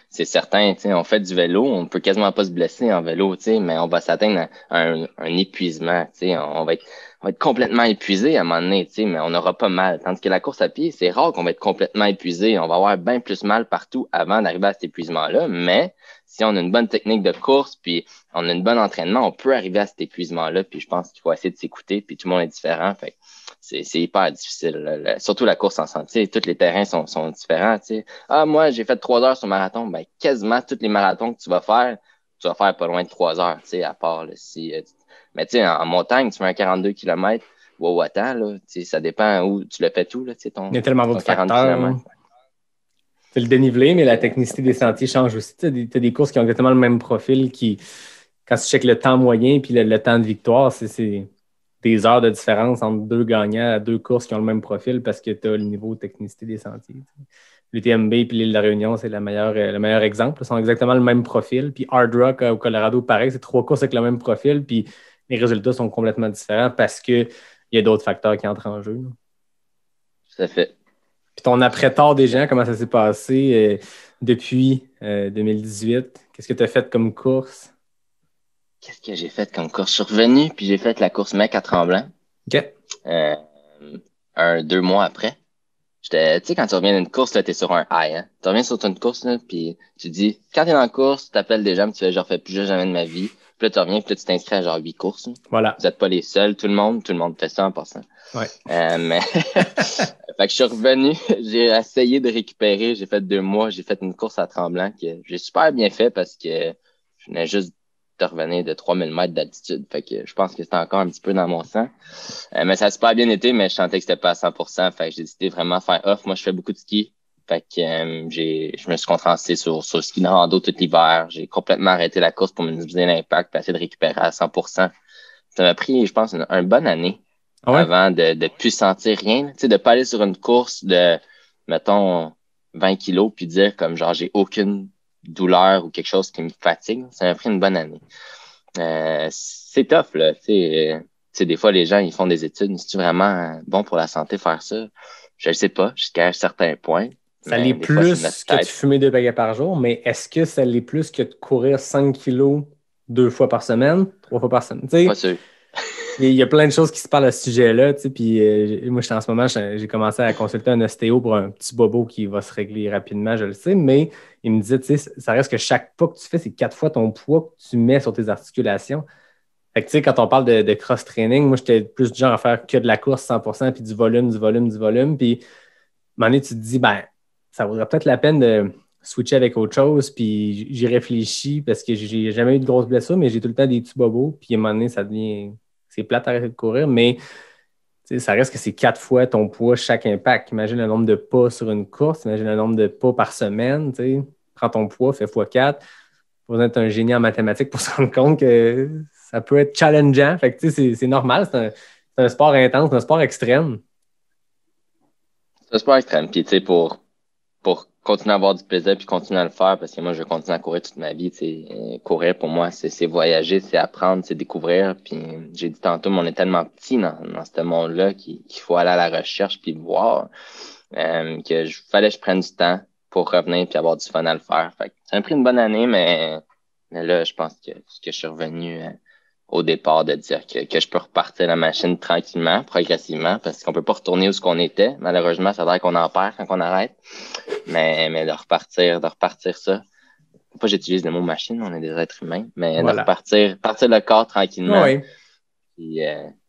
C'est certain. On fait du vélo, on peut quasiment pas se blesser en vélo, mais on va s'atteindre à un épuisement. On va être complètement épuisé à un moment donné, mais on n'aura pas mal. Tandis que la course à pied, c'est rare qu'on va être complètement épuisé. On va avoir bien plus mal partout avant d'arriver à cet épuisement-là. Mais si on a une bonne technique de course, puis on a un bon entraînement, on peut arriver à cet épuisement-là. Puis je pense qu'il faut essayer de s'écouter, puis tout le monde est différent. Fait c'est hyper difficile. Surtout la course en sentier. Tous les terrains sont différents. T'sais. Ah, moi, j'ai fait 3 heures sur marathon. Ben, quasiment tous les marathons que tu vas faire pas loin de 3 heures, à part si. Mais en montagne, tu fais un 42 km. Wow, attends, là, ça dépend où tu le fais tout. Là, il y a tellement d'autres facteurs. C'est le dénivelé, mais la technicité des sentiers change aussi. Tu as des courses qui ont exactement le même profil quand tu checkes le temps moyen puis le temps de victoire, c'est des heures de différence entre deux gagnants à deux courses qui ont le même profil parce que tu as le niveau de technicité des sentiers. L'UTMB et l'île de la Réunion, c'est le meilleur exemple. Ils sont exactement le même profil. Puis Hard Rock au Colorado, pareil, c'est 3 courses avec le même profil. Puis les résultats sont complètement différents parce qu'il y a d'autres facteurs qui entrent en jeu. Là. Tout à fait. Puis ton après-tard des gens, comment ça s'est passé depuis 2018? Qu'est-ce que tu as fait comme course? Qu'est-ce que j'ai fait comme course? Je suis revenu, puis j'ai fait la course mec à Tremblant. OK. 2 mois après. Tu sais, quand tu reviens d'une course, là, t'es sur un high, hein. Tu reviens sur une course, là, puis tu dis, quand t'es dans la course, tu t'appelles des gens, puis tu fais, genre, fais plus jamais de ma vie. Puis là, tu reviens, puis là, tu t'inscris à genre 8 courses. Là. Voilà. Vous n'êtes pas les seuls, tout le monde fait ça en passant. Ouais. Mais, fait que je suis revenu, j'ai essayé de récupérer, j'ai fait 2 mois, j'ai fait une course à Tremblant que j'ai super bien fait parce que je venais juste de revenir de 3000 mètres d'altitude. Fait que je pense que c'était encore un petit peu dans mon sang. Mais ça a super bien été, mais je sentais que c'était pas à 100%. Fait que j'ai décidé vraiment de faire off. Moi, je fais beaucoup de ski. Fait que je me suis concentré sur le ski de rando tout l'hiver. J'ai complètement arrêté la course pour minimiser l'impact et essayer de récupérer à 100%. Ça m'a pris, je pense, une bonne année avant de plus sentir rien. Tu sais, de pas aller sur une course de, mettons, 20 kilos puis dire comme genre j'ai aucune douleur ou quelque chose qui me fatigue. Ça m'a pris une bonne année. C'est tough, là. Tu sais, des fois, les gens, ils font des études. C'est vraiment bon pour la santé faire ça? Je ne sais pas, jusqu'à un certain point. Ça l'est plus que de fumer 2 baguettes par jour, mais est-ce que ça l'est plus que de courir 5 kilos 2 fois par semaine, 3 fois par semaine? T'sais, pas sûr. Il y a plein de choses qui se parlent à ce sujet-là. Puis moi, en ce moment, j'ai commencé à consulter un ostéo pour un petit bobo qui va se régler rapidement, je le sais, mais il me disait, ça reste que chaque pas que tu fais, c'est 4 fois ton poids que tu mets sur tes articulations. Fait que quand on parle de cross-training, moi, j'étais plus du genre à faire que de la course 100%, puis du volume. Puis, à un moment donné, tu te dis, ça vaudrait peut-être la peine de switcher avec autre chose, puis j'y réfléchis parce que j'ai jamais eu de grosses blessures, mais j'ai tout le temps des petits bobos, puis à un moment donné, ça devient... C'est plate d'arrêter de courir, mais ça reste que c'est 4 fois ton poids chaque impact. Imagine le nombre de pas sur une course, imagine le nombre de pas par semaine. T'sais. Prends ton poids, fais x4. Faut être un génie en mathématiques pour se rendre compte que ça peut être challengeant. Fait que, c'est normal, c'est un sport intense, c'est un sport extrême. C'est un sport extrême. Puis, pour pour continuer à avoir du plaisir puis continuer à le faire parce que moi, je vais continuer à courir toute ma vie. Courir, pour moi, c'est voyager, c'est apprendre, c'est découvrir. Puis j'ai dit tantôt, mais on est tellement petit dans ce monde-là qu'il faut aller à la recherche puis voir fallait que je prenne du temps pour revenir puis avoir du fun à le faire. Fait que ça m'a pris une bonne année, mais là, je pense que je suis revenu au départ de dire que je peux repartir la machine tranquillement, progressivement, parce qu'on peut pas retourner où ce qu'on était. Malheureusement, ça a l'air qu'on en perd quand on arrête. Mais de repartir ça. Faut pas que j'utilise le mot machine, on est des êtres humains, mais Voilà. de partir le corps tranquillement. Oui. Puis,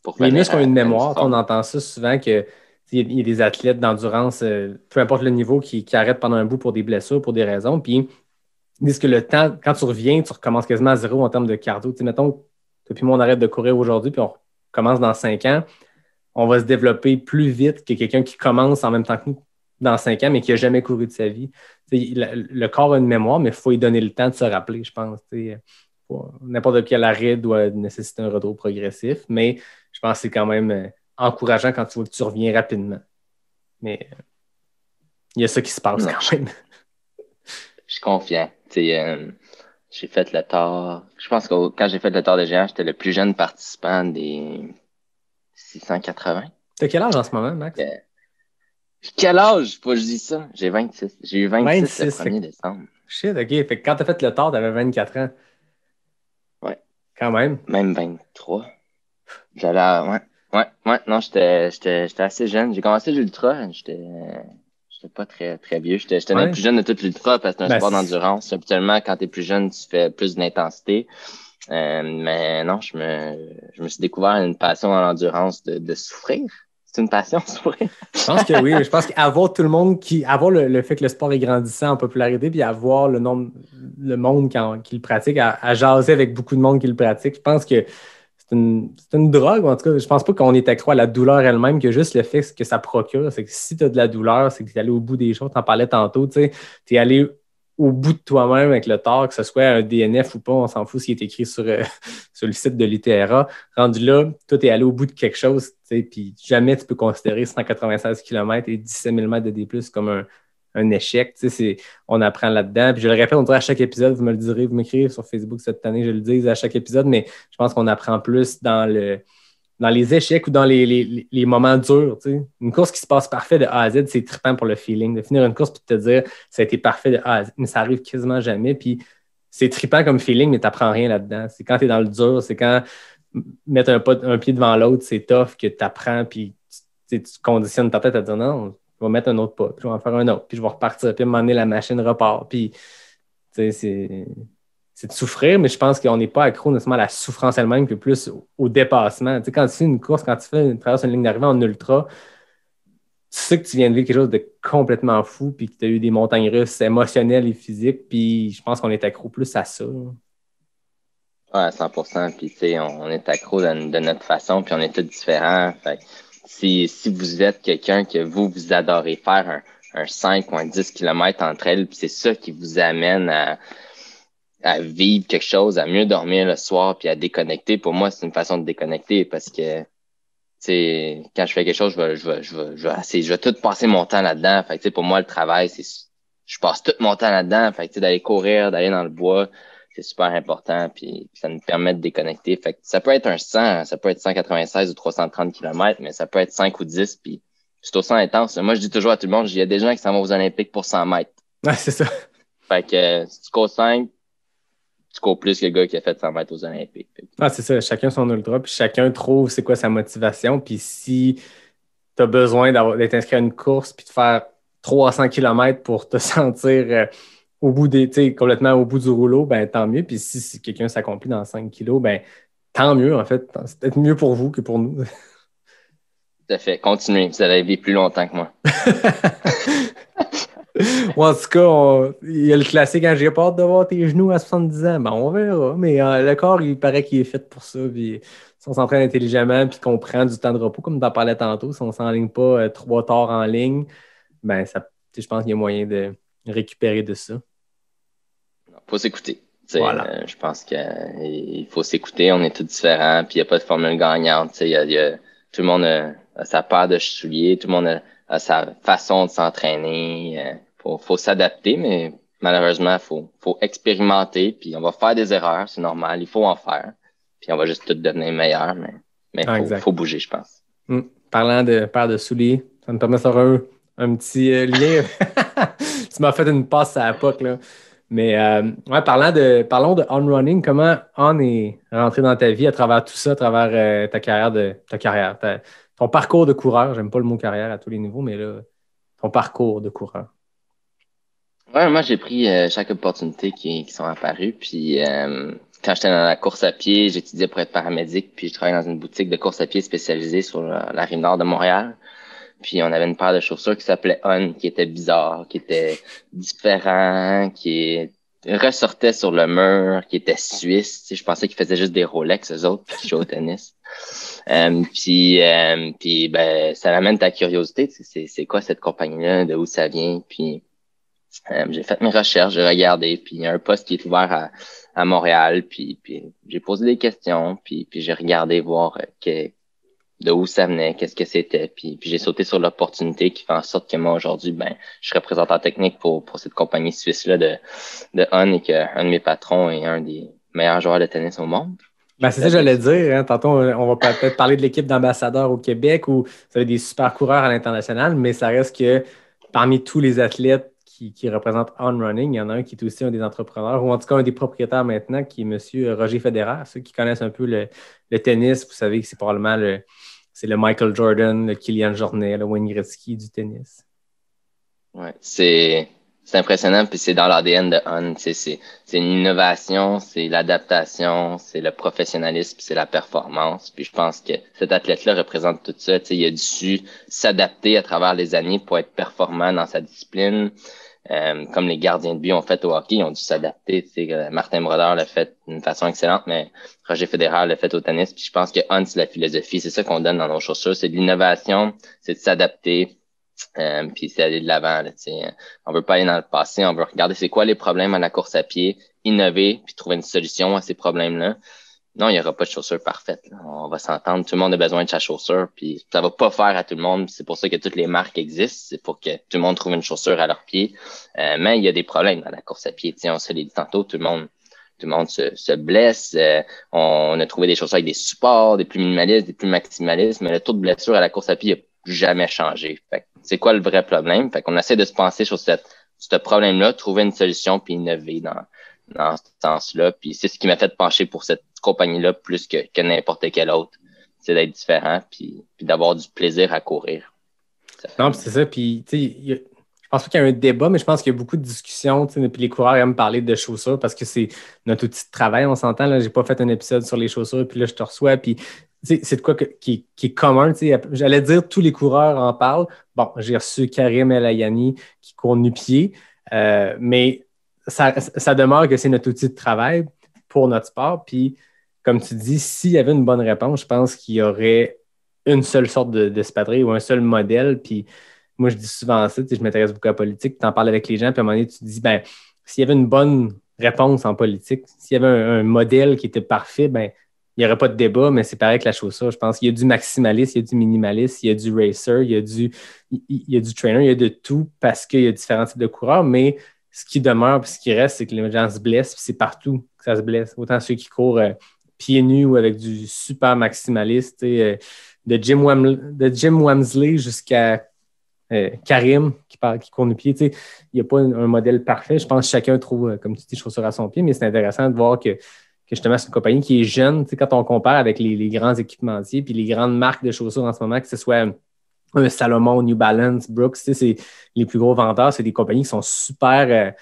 pour Les muscles ont une à mémoire. forme. On entend ça souvent que il y a des athlètes d'endurance, peu importe le niveau, qui arrêtent pendant un bout pour des blessures, pour des raisons. Puis ils disent que le temps, quand tu reviens, tu recommences quasiment à zéro en termes de cardio. Tu sais, mettons, depuis moi, on arrête de courir aujourd'hui, puis on commence dans 5 ans, on va se développer plus vite que quelqu'un qui commence en même temps que nous dans 5 ans, mais qui n'a jamais couru de sa vie. Tu sais, le corps a une mémoire, mais il faut lui donner le temps de se rappeler, je pense. Tu sais, n'importe quel arrêt doit nécessiter un retour progressif, mais je pense que c'est quand même encourageant quand tu vois que tu reviens rapidement. Mais il y a ça qui se passe quand même. Je suis confiant. J'ai fait le Tour. Je pense que quand j'ai fait le Tour des Géants, j'étais le plus jeune participant des 680. T'as quel âge en ce moment, Max? Quel âge? Faut que je dise ça. J'ai 26. J'ai eu 26 le 1er décembre. Shit, OK. Fait que quand t'as fait le Tour, t'avais 24 ans. Ouais. Quand même. Même 23. Ouais. Non, j'étais assez jeune. J'ai commencé l'ultra. J'étais pas très, très vieux. J'étais le plus jeune de toute l'ultra parce que c'est un sport d'endurance. Habituellement, quand t'es plus jeune, tu fais plus d'intensité. Mais non, je me suis découvert une passion dans l'endurance de souffrir. C'est une passion, souffrir. Je pense que oui. Je pense qu'avoir tout le monde avoir le fait que le sport est grandissant en popularité, puis avoir le monde qui le pratique, à jaser avec beaucoup de monde qui le pratique, je pense que c'est une drogue. En tout cas, je pense pas qu'on est accro à la douleur elle-même, que juste le fait que ça procure. C'est que si tu as de la douleur, c'est que tu es allé au bout des choses. Tu en parlais tantôt, tu es allé au bout de toi-même avec le Tour, que ce soit un DNF ou pas, on s'en fout s'il est écrit sur le site de l'ITRA. Rendu là, toi, tu es allé au bout de quelque chose, puis jamais tu peux considérer 196 km et 17 000 mètres de D+, comme un échec. On apprend là-dedans. Puis je le répète, on dirait à chaque épisode, vous me le direz, vous m'écrivez sur Facebook cette année, je le dis à chaque épisode, mais je pense qu'on apprend plus dans les échecs ou dans les moments durs. T'sais. Une course qui se passe parfait de A à Z, c'est trippant pour le feeling. De finir une course et de te dire ça a été parfait de A à Z, mais ça arrive quasiment jamais. Puis c'est trippant comme feeling, mais tu n'apprends rien là-dedans. C'est quand tu es dans le dur, c'est quand mettre un pied devant l'autre, c'est tough que tu apprends, puis tu conditionnes ta tête à dire non, je vais mettre un autre pas, puis je vais en faire un autre, puis je vais repartir, puis à un moment donné, la machine repart. Puis c'est de souffrir, mais je pense qu'on n'est pas accro nécessairement à la souffrance elle-même, que plus au dépassement. Tu sais, quand tu fais une course, quand tu traverses une ligne d'arrivée en ultra, tu sais que tu viens de vivre quelque chose de complètement fou, puis que tu as eu des montagnes russes émotionnelles et physiques, puis je pense qu'on est accro plus à ça. Ouais, 100%. Puis, tu sais, on est accro de notre façon, puis on est tous différents. Fait que si vous êtes quelqu'un que vous adorez faire un 5 ou un 10 km entre elles, puis c'est ça qui vous amène à vivre quelque chose, à mieux dormir le soir, puis à déconnecter. Pour moi, c'est une façon de déconnecter parce que, tu sais, quand je fais quelque chose, je vais tout passer mon temps là-dedans. Fait que, tu sais, pour moi, le travail, je passe tout mon temps là-dedans. Fait que, tu sais, d'aller courir, d'aller dans le bois, c'est super important, puis ça nous permet de déconnecter. Fait que ça peut être un 100, ça peut être 196 ou 330 km, mais ça peut être 5 ou 10, puis c'est aussi intense. Moi, je dis toujours à tout le monde, il y a des gens qui s'en vont aux Olympiques pour 100 mètres. Ouais, c'est ça. Fait que si tu cours 5, tu cours plus que le gars qui a fait 100 mètres aux Olympiques. Ah, c'est ça. Chacun son ultra, puis chacun trouve c'est quoi sa motivation. Puis si tu as besoin d'être inscrit à une course puis de faire 300 km pour te sentir complètement au bout du rouleau, ben tant mieux. Puis si quelqu'un s'accomplit dans 5 kilos, ben tant mieux, en fait. C'est peut-être mieux pour vous que pour nous. Tout à fait. Continuez. Vous allez vivre plus longtemps que moi. Ou en tout cas, il y a le classique, j'ai pas hâte de voir tes genoux à 70 ans. Ben, on verra. Mais le corps, il paraît qu'il est fait pour ça. Puis, si on s'entraîne intelligemment puis qu'on prend du temps de repos, comme tu en parlais tantôt, si on ne s'enligne pas 3 torts en ligne, ben je pense qu'il y a moyen de récupérer de ça. Il faut s'écouter. Voilà. Je pense qu'il faut s'écouter. On est tous différents. Puis il n'y a pas de formule gagnante. Tout le monde a sa paire de souliers. Tout le monde a sa façon de s'entraîner. faut s'adapter, mais malheureusement, faut expérimenter, puis on va faire des erreurs, c'est normal, il faut en faire. Puis on va juste tout devenir meilleur, mais faut bouger, je pense. Parlant de paire de souliers, ça me permet de faire un petit lien. Tu m'as fait une passe à la POC, là. Mais parlons de On Running, comment On est rentré dans ta vie à travers tout ça, à travers ton parcours de coureur. J'aime pas le mot carrière à tous les niveaux, mais là, ton parcours de coureur. Ouais, moi, j'ai pris chaque opportunité qui sont apparues. Puis quand j'étais dans la course à pied, j'étudiais pour être paramédic, puis je travaillais dans une boutique de course à pied spécialisée sur la rive nord de Montréal. Puis on avait une paire de chaussures qui s'appelait On, qui était bizarre, qui était différent, qui ressortait sur le mur, qui était suisse. Tu sais, je pensais qu'ils faisaient juste des Rolex, eux autres, puis qu'ils jouaient au tennis. Puis ça amène ta curiosité. Tu sais, c'est quoi cette compagnie-là, de où ça vient? Puis j'ai fait mes recherches, j'ai regardé, puis il y a un poste qui est ouvert à Montréal, puis j'ai posé des questions, puis j'ai regardé voir de où ça venait, qu'est-ce que c'était, puis j'ai sauté sur l'opportunité qui fait en sorte que moi aujourd'hui, je suis représentant technique pour cette compagnie suisse-là de On, et qu'un de mes patrons est un des meilleurs joueurs de tennis au monde. C'est ça que j'allais dire. Hein. Tantôt, on va peut-être parler de l'équipe d'ambassadeurs au Québec où vous avez des super coureurs à l'international, mais ça reste que parmi tous les athlètes qui représentent On Running, il y en a un qui est aussi un des entrepreneurs, ou en tout cas un des propriétaires maintenant, qui est M. Roger Federer. Ceux qui connaissent un peu le tennis, vous savez que c'est probablement le Michael Jordan, le Kylian Jornet, le Wayne Gretzky du tennis. Ouais, c'est impressionnant, puis c'est dans l'ADN de On. C'est une innovation, c'est l'adaptation, c'est le professionnalisme, c'est la performance. Puis je pense que cet athlète-là représente tout ça. Il a dû s'adapter à travers les années pour être performant dans sa discipline. Comme les gardiens de but ont fait au hockey, ils ont dû s'adapter. Martin Brodeur l'a fait d'une façon excellente, mais Roger Federer l'a fait au tennis. Puis je pense que On, c'est la philosophie. C'est ça qu'on donne dans nos chaussures. C'est de l'innovation, c'est de s'adapter. Puis c'est aller de l'avant. On veut pas aller dans le passé, on veut regarder c'est quoi les problèmes à la course à pied, innover, puis trouver une solution à ces problèmes-là. Non, il n'y aura pas de chaussure parfaite. Là. On va s'entendre. Tout le monde a besoin de sa chaussure, puis ça va pas faire à tout le monde. C'est pour ça que toutes les marques existent. C'est pour que tout le monde trouve une chaussure à leurs pieds. Mais il y a des problèmes dans la course à pied. On se l'est dit tantôt, tout le monde se blesse. On a trouvé des chaussures avec des supports, des plus minimalistes, des plus maximalistes, mais le taux de blessure à la course à pied n'a jamais changé. Fait c'est quoi le vrai problème? Fait qu'on essaie de se penser sur ce problème-là, trouver une solution puis innover dans ce sens-là. Puis c'est ce qui m'a fait pencher pour cette compagnie-là plus que n'importe quelle autre. C'est d'être différent puis d'avoir du plaisir à courir. Non, c'est ça. Puis, tu sais, je pense pas qu'il y a un débat, mais je pense qu'il y a beaucoup de discussions. Puis les coureurs aiment parler de chaussures parce que c'est notre outil de travail, on s'entend. Là, j'ai pas fait un épisode sur les chaussures, puis là, je te reçois. Puis, c'est de quoi qui est commun. J'allais dire tous les coureurs en parlent. Bon, j'ai reçu Karim El Ayani qui court nu-pied, mais ça demeure que c'est notre outil de travail pour notre sport. Puis, comme tu dis, s'il y avait une bonne réponse, je pense qu'il y aurait une seule sorte d'espadrille ou un seul modèle. Puis, moi, je dis souvent ça, je m'intéresse beaucoup à la politique, tu en parles avec les gens, puis à un moment donné, tu te dis, s'il y avait une bonne réponse en politique, s'il y avait un modèle qui était parfait, il n'y aurait pas de débat, mais c'est pareil que la chaussure. Je pense qu'il y a du maximaliste, il y a du minimaliste, il y a du racer, il y a du trainer, il y a de tout parce qu'il y a différents types de coureurs, mais ce qui demeure et ce qui reste, c'est que les gens se blessent, puis c'est partout que ça se blesse. Autant ceux qui courent pieds nus ou avec du super maximaliste, de Jim Wamsley jusqu'à Karim qui court du pied. Il n'y a pas un modèle parfait. Je pense que chacun trouve, comme tu dis, chaussures à son pied, mais c'est intéressant de voir que justement, c'est une compagnie qui est jeune. Quand on compare avec les grands équipementiers puis les grandes marques de chaussures en ce moment, que ce soit un Salomon, New Balance, Brooks, c'est les plus gros vendeurs, c'est des compagnies qui sont super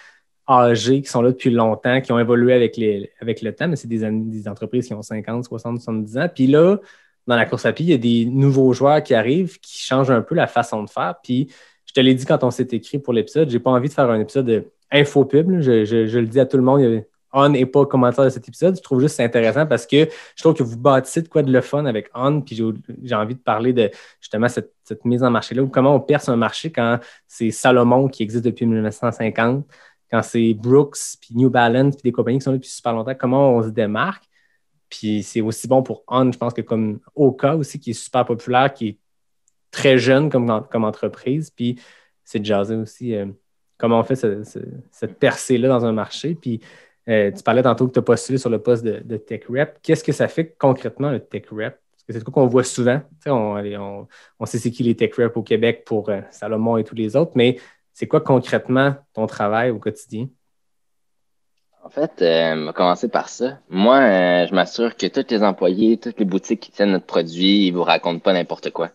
âgées, qui sont là depuis longtemps, qui ont évolué avec le temps, mais c'est des entreprises qui ont 50, 60, 70 ans. Puis là, dans la course à pied, il y a des nouveaux joueurs qui arrivent, qui changent un peu la façon de faire. Puis je te l'ai dit quand on s'est écrit pour l'épisode, j'ai pas envie de faire un épisode de infopub. Je le dis à tout le monde, On n'est pas commentaire de cet épisode. Je trouve juste c'est intéressant parce que je trouve que vous bâtissez de quoi de le fun avec On, puis j'ai envie de parler de justement cette mise en marché-là, ou comment on perce un marché quand c'est Salomon qui existe depuis 1950, quand c'est Brooks, puis New Balance, puis des compagnies qui sont là depuis super longtemps, comment on se démarque. Puis c'est aussi bon pour On, je pense que comme Oka aussi, qui est super populaire, qui est très jeune comme entreprise, puis c'est de jaser aussi comment on fait cette percée-là dans un marché. Puis tu parlais tantôt que tu as postulé sur le poste de Tech Rep. Qu'est-ce que ça fait concrètement, le Tech Rep? Parce que c'est quoi qu'on voit souvent. On sait c'est qui les Tech Rep au Québec pour Salomon et tous les autres, mais c'est quoi concrètement ton travail au quotidien? En fait, on va commencer par ça. Moi, je m'assure que tous les employés, toutes les boutiques qui tiennent notre produit, ils vous racontent pas n'importe quoi.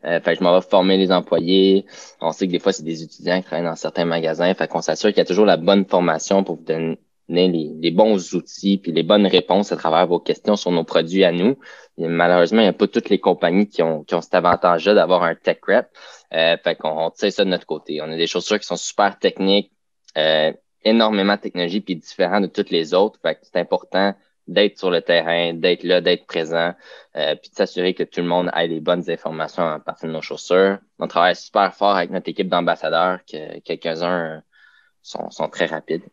Fait que je m'en vais former les employés. On sait que des fois, c'est des étudiants qui travaillent dans certains magasins. Fait qu'on s'assure qu'il y a toujours la bonne formation pour vous donner les bons outils puis les bonnes réponses à travers vos questions sur nos produits à nous. Et malheureusement, il n'y a pas toutes les compagnies qui ont cet avantage-là d'avoir un tech rep. Fait qu'on tire ça de notre côté. On a des chaussures qui sont super techniques, énormément de technologie puis différent de toutes les autres. Fait que c'est important d'être sur le terrain, d'être là, d'être présent, puis de s'assurer que tout le monde ait les bonnes informations à partir de nos chaussures. On travaille super fort avec notre équipe d'ambassadeurs, que quelques-uns sont très rapides.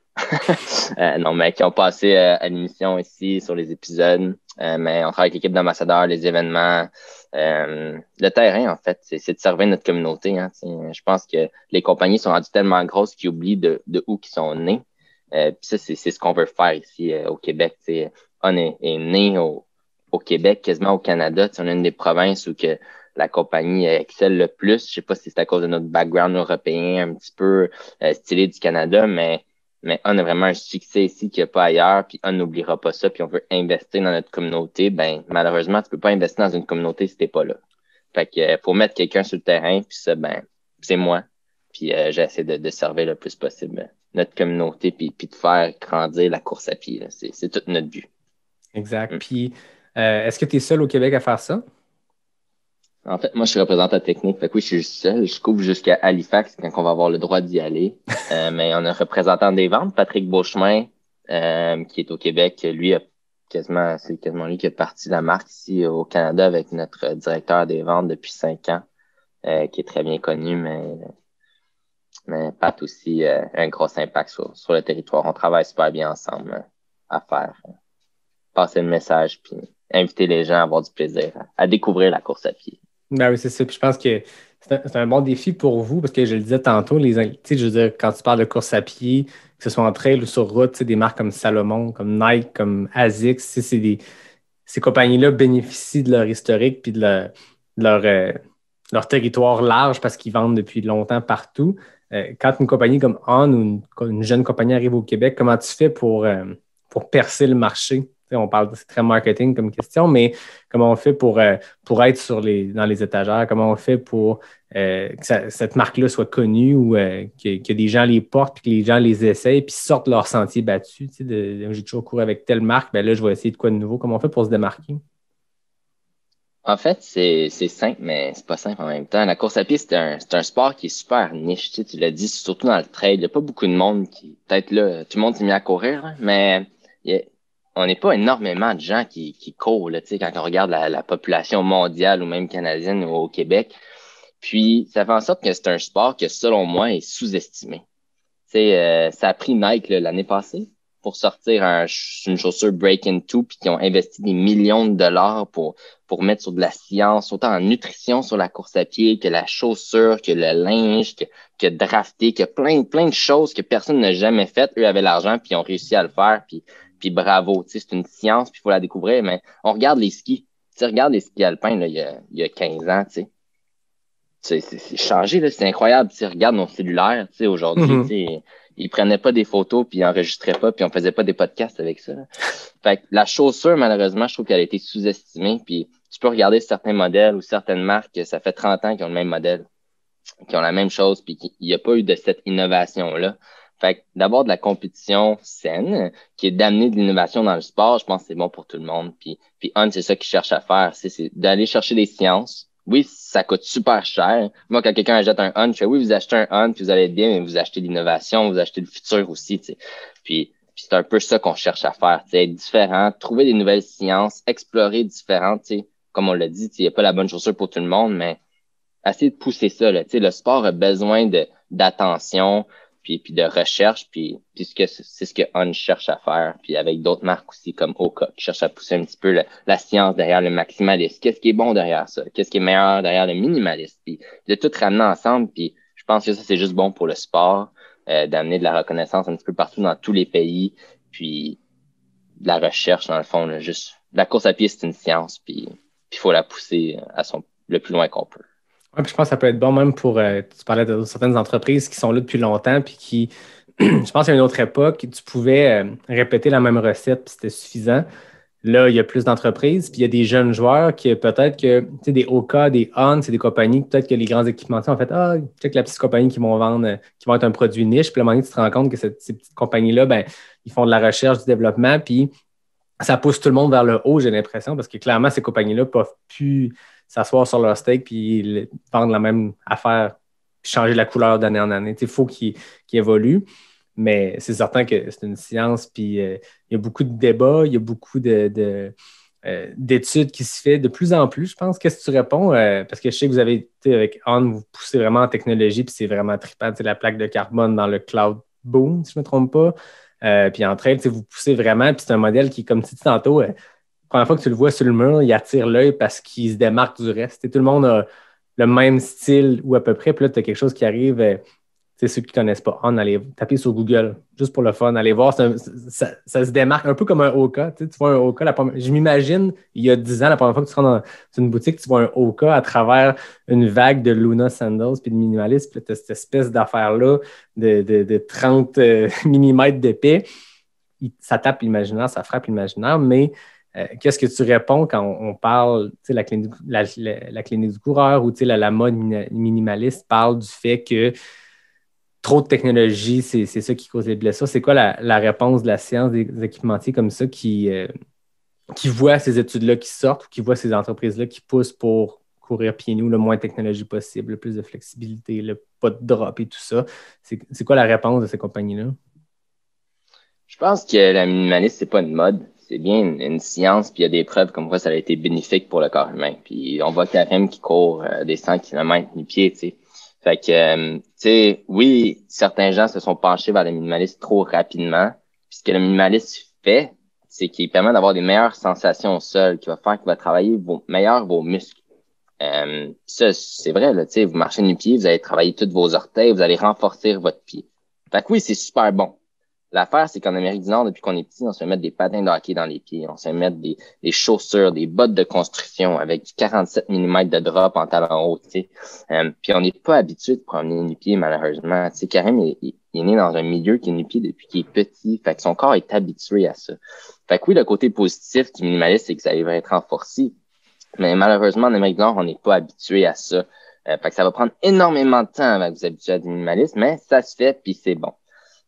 Non, mais qui ont passé à l'émission ici sur les épisodes. Mais on travaille avec l'équipe d'ambassadeurs, les événements, le terrain, en fait, c'est de servir notre communauté. Hein, je pense que les compagnies sont rendues tellement grosses qu'ils oublient de où ils sont nés. Puis ça, c'est ce qu'on veut faire ici au Québec. On est né au Québec, quasiment au Canada. On est une des provinces où que la compagnie excelle le plus. Je sais pas si c'est à cause de notre background européen un petit peu stylé du Canada, mais on a vraiment un succès ici qu'il n'y a pas ailleurs, puis on n'oubliera pas ça, puis on veut investir dans notre communauté. Ben malheureusement, tu peux pas investir dans une communauté si t'es pas là. Fait que faut mettre quelqu'un sur le terrain, puis ça, ben c'est moi. Puis j'essaie de servir le plus possible notre communauté, puis de faire grandir la course à pied. C'est tout notre but. Exact. Puis est-ce que tu es seul au Québec à faire ça? En fait, moi, je suis représentant technique. Fait que oui, je suis seul. Je couvre jusqu'à Halifax quand on va avoir le droit d'y aller. Mais on a un représentant des ventes, Patrick Beauchemin, qui est au Québec. Lui, c'est quasiment lui qui a parti la marque ici au Canada avec notre directeur des ventes depuis 5 ans, qui est très bien connu, mais Pat aussi un gros impact sur le territoire. On travaille super bien ensemble à faire passer le message puis inviter les gens à avoir du plaisir, à découvrir la course à pied. Ben oui, c'est ça. Puis je pense que c'est un bon défi pour vous parce que je le disais tantôt, je veux dire, quand tu parles de course à pied, que ce soit en trail ou sur route, des marques comme Salomon, comme Nike, comme ASICS, ces compagnies-là bénéficient de leur historique puis de leur territoire large parce qu'ils vendent depuis longtemps partout. Quand une compagnie comme On ou une jeune compagnie arrive au Québec, comment tu fais pour percer le marché? On parle, c'est très marketing comme question, mais comment on fait pour être dans les étagères? Comment on fait pour que cette marque-là soit connue ou que des gens les portent, puis que les gens les essayent, puis sortent leur sentier battu? J'ai toujours couru avec telle marque, ben là, je vais essayer de quoi de nouveau. Comment on fait pour se démarquer? En fait, c'est simple, mais c'est pas simple en même temps. La course à pied, c'est un sport qui est super niche. Tu l'as dit, surtout dans le trail. Il n'y a pas beaucoup de monde qui, peut-être là, tout le monde s'est mis à courir, hein, mais on n'est pas énormément de gens qui courent, là, quand on regarde la population mondiale ou même canadienne ou au Québec. Puis, ça fait en sorte que c'est un sport que, selon moi, est sous-estimé. Ça a pris Nike l'année passée pour sortir une chaussure Break-In-2 puis qui ont investi des millions de dollars pour mettre sur de la science, autant en nutrition sur la course à pied que la chaussure, que le linge, que drafter, que plein de choses que personne n'a jamais faites. Eux avaient l'argent puis ils ont réussi à le faire puis bravo, c'est une science puis il faut la découvrir. Mais on regarde les skis. Regarde les skis alpins là, il y a 15 ans, c'est changé, là, c'est incroyable. Regarde nos cellulaires, aujourd'hui, ils prenaient pas des photos, puis ils enregistraient pas, puis on faisait pas des podcasts avec ça. Là. Fait que la chaussure, malheureusement, je trouve qu'elle a été sous-estimée. Puis tu peux regarder certains modèles ou certaines marques, ça fait 30 ans qu'ils ont le même modèle, qui ont la même chose, puis qu'il n'y a pas eu de cette innovation-là. Fait que d'abord de la compétition saine, qui est d'amener de l'innovation dans le sport, je pense que c'est bon pour tout le monde. Puis On, c'est ça qu'ils cherche à faire, c'est d'aller chercher des sciences. Oui, ça coûte super cher. Moi, quand quelqu'un achète un Hunt, je fais oui, vous achetez un Hunt, puis vous allez être bien, mais vous achetez l'innovation, vous achetez le futur aussi, Puis c'est un peu ça qu'on cherche à faire, être différent, trouver des nouvelles sciences, explorer différentes, comme on l'a dit, il n'y a pas la bonne chaussure pour tout le monde, mais essayer de pousser ça, là, le sport a besoin d'attention, puis de recherche, puis c'est ce que On cherche à faire, puis avec d'autres marques aussi comme Oka, qui cherche à pousser un petit peu la science derrière le maximaliste. Qu'est-ce qui est bon derrière ça? Qu'est-ce qui est meilleur derrière le minimaliste? Puis de tout ramener ensemble, puis je pense que ça, c'est juste bon pour le sport. d'amener de la reconnaissance un petit peu partout dans tous les pays, puis de la recherche, dans le fond, là, juste la course à pied, c'est une science, puis il faut la pousser le plus loin qu'on peut. Ouais, puis je pense que ça peut être bon même pour, tu parlais de certaines entreprises qui sont là depuis longtemps, puis qui, je pense qu'à une autre époque, tu pouvais répéter la même recette, puis c'était suffisant. Là, il y a plus d'entreprises, puis il y a des jeunes joueurs qui peut-être que, tu sais, des Oka, des On, c'est des compagnies, peut-être que les grands équipementiers ont fait check la petite compagnie qui vont vendre, qui vont être un produit niche, puis à un moment donné, tu te rends compte que ces petites compagnies-là, ben, ils font de la recherche, du développement, puis ça pousse tout le monde vers le haut, j'ai l'impression, parce que clairement, ces compagnies-là ne peuvent plus s'asseoir sur leur steak puis vendre la même affaire, puis changer la couleur d'année en année. Il faut qu'ils évoluent. Mais c'est certain que c'est une science, puis il y a beaucoup de débats, il y a beaucoup d'études qui se font de plus en plus, je pense. Qu'est-ce que tu réponds? Parce que je sais que vous avez, avec On, vous poussez vraiment en technologie, puis c'est vraiment trippant, la plaque de carbone dans le cloud boom, si je ne me trompe pas. Puis en trail, vous poussez vraiment, puis c'est un modèle qui, comme tu dis tantôt, la première fois que tu le vois sur le mur, il attire l'œil parce qu'il se démarque du reste. Tout le monde a le même style ou à peu près, puis là, tu as quelque chose qui arrive. Ceux qui ne connaissent pas On, allez taper sur Google, juste pour le fun, allez voir, ça se démarque un peu comme un Oka. Tu vois un Oka, je m'imagine, il y a 10 ans, la première fois que tu rentres dans une boutique, tu vois un Oka à travers une vague de Luna Sandals puis de minimalisme, puis tu as cette espèce d'affaire-là de 30 mm d'épais. Ça tape l'imaginaire, ça frappe l'imaginaire, mais qu'est-ce que tu réponds quand on parle, la clinique du coureur ou la mode minimaliste parle du fait que trop de technologie, c'est ça qui cause les blessures. C'est quoi la réponse de la science des équipementiers comme ça qui voient ces études-là qui sortent ou qui voient ces entreprises-là qui poussent pour courir pieds nus, le moins de technologie possible, le plus de flexibilité, le pas de drop et tout ça? C'est quoi la réponse de ces compagnies-là? Je pense que la minimalisme, c'est pas une mode. C'est bien une science, puis il y a des preuves comme quoi ça a été bénéfique pour le corps humain. Puis on voit Karim qui court des 100 km nu-pieds, tu sais. Fait que, tu sais, oui, certains gens se sont penchés vers le minimalisme trop rapidement. Puis ce que le minimalisme fait, c'est qu'il permet d'avoir des meilleures sensations au sol, qui va faire qu'il va travailler vos muscles. Ça, c'est vrai, là, tu sais, vous marchez nu-pied, vous allez travailler tous vos orteils, vous allez renforcer votre pied. Fait que oui, c'est super bon. L'affaire, c'est qu'en Amérique du Nord, depuis qu'on est petit, on se fait mettre des patins de hockey dans les pieds. On se fait mettre des chaussures, des bottes de construction avec du 47 mm de drop en talon haut, tu sais. Puis on n'est pas habitué de promener nu-pied, malheureusement. Tu sais, Karim, il est né dans un milieu qui est nu-pied depuis qu'il est petit. Fait que son corps est habitué à ça. Fait que oui, le côté positif du minimalisme, c'est que ça va être renforcé. Mais malheureusement, en Amérique du Nord, on n'est pas habitué à ça. Fait que ça va prendre énormément de temps avant que vous habituez à du minimalisme, mais ça se fait, puis c'est bon.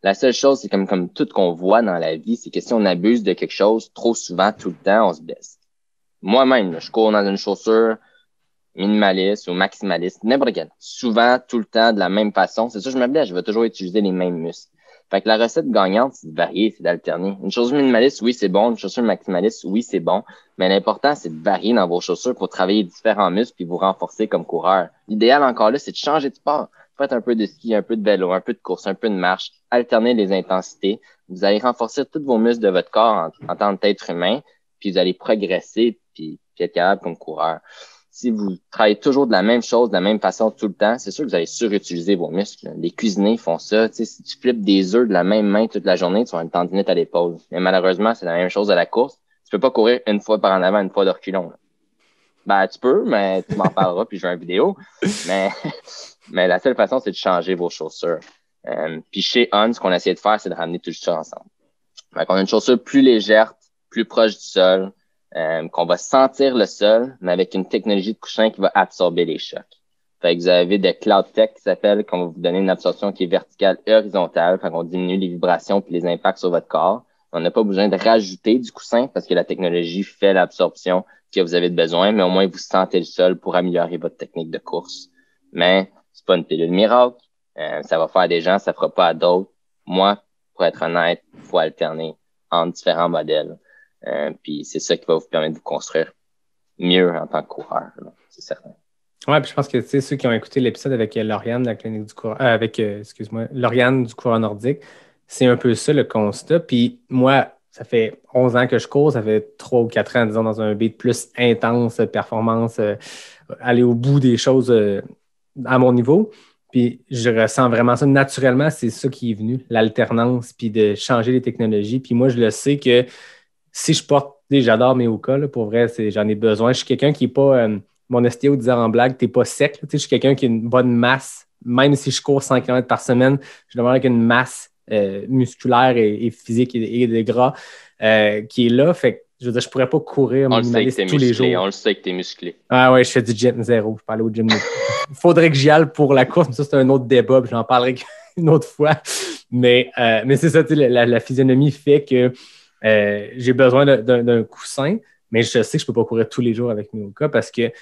La seule chose, c'est comme tout qu'on voit dans la vie, c'est que si on abuse de quelque chose trop souvent, tout le temps, on se blesse. Moi-même, là, je cours dans une chaussure minimaliste ou maximaliste, n'importe quelle. Souvent, tout le temps, de la même façon. C'est ça, je me blesse, je vais toujours utiliser les mêmes muscles. Fait que la recette gagnante, c'est de varier, c'est d'alterner. Une chaussure minimaliste, oui, c'est bon. Une chaussure maximaliste, oui, c'est bon. Mais l'important, c'est de varier dans vos chaussures pour travailler différents muscles puis vous renforcer comme coureur. L'idéal encore là, c'est de changer de sport. Faites un peu de ski, un peu de vélo, un peu de course, un peu de marche. Alternez les intensités. Vous allez renforcer tous vos muscles de votre corps en tant qu'être humain, puis vous allez progresser puis être capable comme coureur. Si vous travaillez toujours de la même chose, de la même façon tout le temps, c'est sûr que vous allez surutiliser vos muscles. Les cuisiniers font ça. Tu sais, si tu flippes des œufs de la même main toute la journée, tu vas avoir une tendinite à l'épaule. Mais malheureusement, c'est la même chose à la course. Tu peux pas courir une fois par en avant, une fois de reculons. Là. Ben, tu peux, mais tu m'en parleras puis je vais une vidéo. Mais la seule façon, c'est de changer vos chaussures. Puis chez On, ce qu'on a essayé de faire, c'est de ramener tout ça ensemble. Fait qu'on a une chaussure plus légère, plus proche du sol, qu'on va sentir le sol, mais avec une technologie de coussin qui va absorber les chocs. Fait que vous avez des Cloud Tech qui s'appelle, qu'on va vous donner une absorption qui est verticale et horizontale. Fait qu'on diminue les vibrations puis les impacts sur votre corps. On n'a pas besoin de rajouter du coussin parce que la technologie fait l'absorption que vous avez besoin, mais au moins vous sentez le sol pour améliorer votre technique de course. Mais c'est pas une pilule miracle. Ça va faire à des gens, ça fera pas à d'autres. Moi, pour être honnête, il faut alterner entre différents modèles. Puis c'est ça qui va vous permettre de vous construire mieux en tant que coureur, là, c'est certain. Oui, puis je pense que ceux qui ont écouté l'épisode avec Lauriane de la clinique du coureur, Lauriane du coureur nordique, c'est un peu ça le constat. Puis moi, ça fait 11 ans que je cours, ça fait 3 ou 4 ans, disons, dans un beat plus intense, performance, aller au bout des choses à mon niveau. Puis je ressens vraiment ça naturellement, c'est ça qui est venu, l'alternance, puis de changer les technologies. Puis moi, je le sais que si je porte, j'adore mes Hoka, là, pour vrai, j'en ai besoin. Je suis quelqu'un qui n'est pas, mon ostéo disait en blague, t'es pas sec. Je suis quelqu'un qui a une bonne masse, même si je cours 100 km par semaine, je demande avec une masse musculaire et physique et de gras qui est là. Fait que je veux dire, je pourrais pas courir minimaliste tous les jours. On le sait que tu es musclé. Ah ouais, je fais du gym zéro. Je peux aller au gym. Il faudrait que j'y aille pour la course, mais ça, c'est un autre débat, puis j'en parlerai une autre fois. Mais c'est ça, la physionomie fait que j'ai besoin d'un coussin, mais je sais que je ne peux pas courir tous les jours avec mes Hoka parce que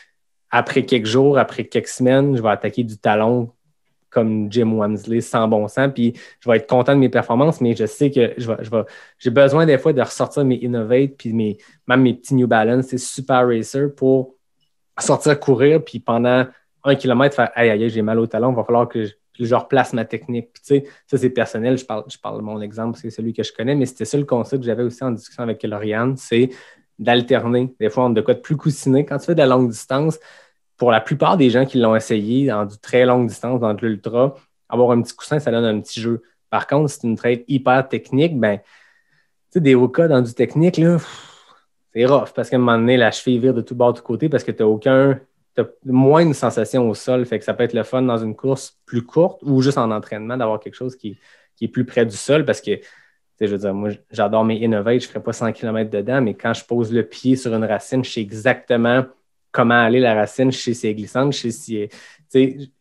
après quelques jours, après quelques semaines, je vais attaquer du talon comme Jim Wamsley sans bon sens, puis je vais être content de mes performances, mais je sais que j'ai besoin des fois de ressortir mes Innovate, puis même mes petits New Balance, c'est Super Racer pour sortir courir, puis pendant 1 kilomètre, faire aïe, aïe, j'ai mal au talon, il va falloir que je replace ma technique. Puis, tu sais, ça, c'est personnel, je parle de mon exemple, c'est celui que je connais, mais c'était ça le concept que j'avais aussi en discussion avec Lauriane, c'est d'alterner. Des fois, on a de quoi de plus coussiné. Quand tu fais de la longue distance, pour la plupart des gens qui l'ont essayé dans du très longue distance, dans de l'ultra, avoir un petit coussin, ça donne un petit jeu. Par contre, si c'est une traite hyper technique, ben, tu sais, des Hoka dans du technique, là, c'est rough parce qu'à un moment donné, la cheville vire de tout bord, de tout côté parce que tu as moins de sensations au sol. Fait que ça peut être le fun dans une course plus courte ou juste en entraînement d'avoir quelque chose qui est plus près du sol parce que, je veux dire, moi, j'adore mes Innovate, je ne ferai pas 100 km dedans, mais quand je pose le pied sur une racine, je sais exactement comment aller la racine, je sais si elle est glissante, je sais si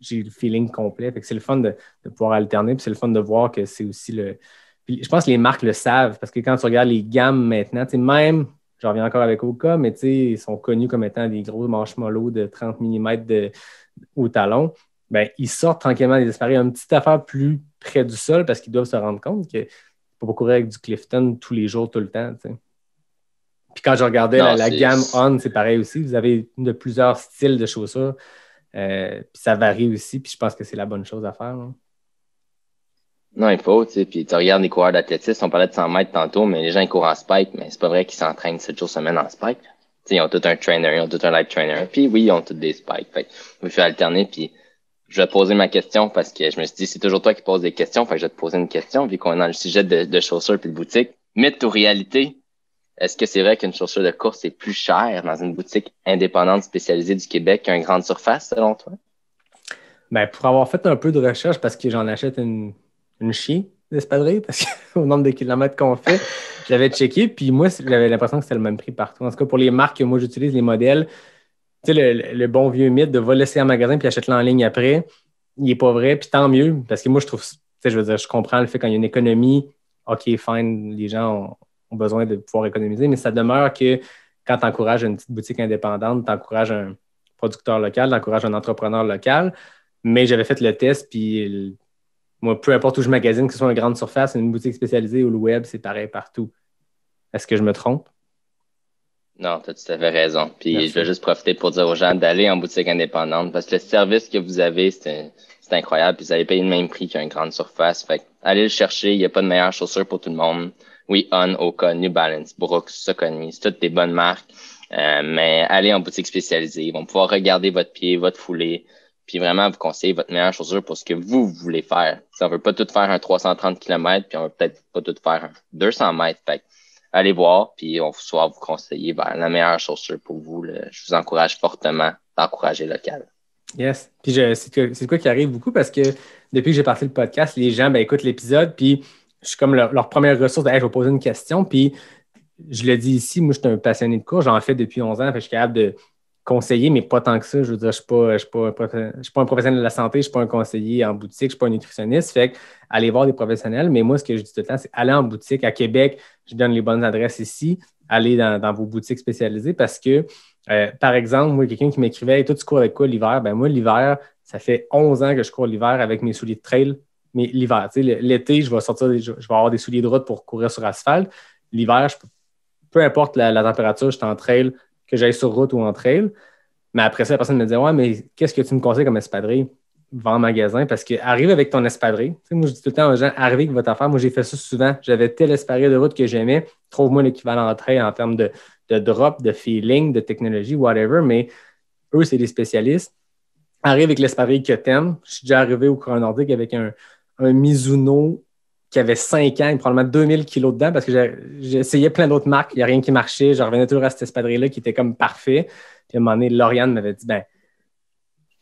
j'ai le feeling complet. Fait que c'est le fun de pouvoir alterner, puis c'est le fun de voir que c'est aussi le. Puis je pense que les marques le savent, parce que quand tu regardes les gammes maintenant, même, j'en reviens encore avec Hoka, mais ils sont connus comme étant des gros marshmallows de 30 mm au talon. Ben, ils sortent tranquillement des appareils, une petite affaire plus près du sol parce qu'ils doivent se rendre compte que ne faut pas courir avec du Clifton tous les jours, tout le temps. T'sais. Puis quand je regardais la gamme On, c'est pareil aussi. Vous avez de plusieurs styles de chaussures. Puis ça varie aussi. Puis je pense que c'est la bonne chose à faire. Là. Non, il faut, tu sais. Puis tu regardes les coureurs d'athlétisme, on parlait de 100 mètres tantôt, mais les gens ils courent en spike, mais c'est pas vrai qu'ils s'entraînent 7 jours semaine en spike. Tu sais, ils ont tout un trainer, ils ont tout un light trainer. Puis oui, ils ont tous des spikes. Fait il faut alterner. Puis je vais te poser ma question parce que je me suis dit, c'est toujours toi qui poses des questions. Fait que je vais te poser une question, vu qu'on est dans le sujet de chaussures puis de boutique. Mythe ou réalité? Est-ce que c'est vrai qu'une chaussure de course est plus chère dans une boutique indépendante spécialisée du Québec qu'une grande surface, selon toi? Ben, pour avoir fait un peu de recherche, parce que j'en achète une chier d'espadrilles, parce qu'au nombre de kilomètres qu'on fait, je l'avais checké, puis moi, j'avais l'impression que c'était le même prix partout. En tout cas, pour les marques que moi j'utilise, les modèles, tu sais, le bon vieux mythe de va laisser en magasin puis achète-le en ligne après, il n'est pas vrai, puis tant mieux, parce que moi, je trouve, tu sais, je veux dire, je comprends le fait quand il y a une économie, OK, fine, les gens ont besoin de pouvoir économiser, mais ça demeure que quand tu encourages une petite boutique indépendante, tu encourages un producteur local, tu encourages un entrepreneur local. Mais j'avais fait le test, puis moi, peu importe où je magasine, que ce soit une grande surface, une boutique spécialisée ou le web, c'est pareil partout. Est-ce que je me trompe? Non, tu as tout à fait raison. Puis Merci. Je vais juste profiter pour dire aux gens d'aller en boutique indépendante parce que le service que vous avez, c'est incroyable. Puis vous allez payer le même prix qu'une grande surface. Fait allez le chercher. Il n'y a pas de meilleure chaussure pour tout le monde. Oui, On, Hoka, New Balance, Brooks, Saucony, c'est toutes des bonnes marques. Mais allez en boutique spécialisée. Ils vont pouvoir regarder votre pied, votre foulée. Puis vraiment vous conseiller votre meilleure chaussure pour ce que vous voulez faire. Si on veut pas tout faire un 330 km, puis on veut peut-être pas tout faire un 200 mètres. Fait allez voir, puis on va pouvoir vous conseiller vers la meilleure chaussure pour vous. Je vous encourage fortement d'encourager local. Yes. Puis c'est quoi qui arrive beaucoup parce que depuis que j'ai parti le podcast, les gens écoutent l'épisode, puis je suis comme leur première ressource. Hey, je vais poser une question, puis je le dis ici, moi je suis un passionné de course, j'en fais depuis 11 ans, fait que je suis capable de conseiller, mais pas tant que ça. Je veux dire, je ne suis pas un professionnel de la santé, je ne suis pas un conseiller en boutique, je ne suis pas un nutritionniste. Fait que aller voir des professionnels, mais moi, ce que je dis tout le temps, c'est aller en boutique. À Québec, je donne les bonnes adresses ici, aller dans vos boutiques spécialisées parce que, par exemple, moi, quelqu'un qui m'écrivait hey, toi, tu cours avec quoi l'hiver? Ben moi, l'hiver, ça fait 11 ans que je cours l'hiver avec mes souliers de trail, mais l'hiver, tu sais, l'été, je vais avoir des souliers de route pour courir sur asphalte. L'hiver, peu importe la température, je suis en trail, que j'aille sur route ou en trail. Mais après ça, la personne me disait « Ouais, mais qu'est-ce que tu me conseilles comme espadrille? » Va en magasin parce que arrive avec ton espadrille. Tu sais, moi, je dis tout le temps aux gens « Arrivez avec votre affaire. » Moi, j'ai fait ça souvent. J'avais tel espadrille de route que j'aimais. Trouve-moi l'équivalent en trail en termes de drop, de feeling, de technologie, whatever. Mais eux, c'est des spécialistes. arrive avec l'espadrille que t'aimes. Je suis déjà arrivé au coureur nordique avec un Mizuno qui avait 5 ans et probablement 2000 kilos dedans parce que j'ai essayé plein d'autres marques. Il n'y a rien qui marchait. Je revenais toujours à cette espadrille-là qui était comme parfait. Puis à un moment donné, Lauriane m'avait dit,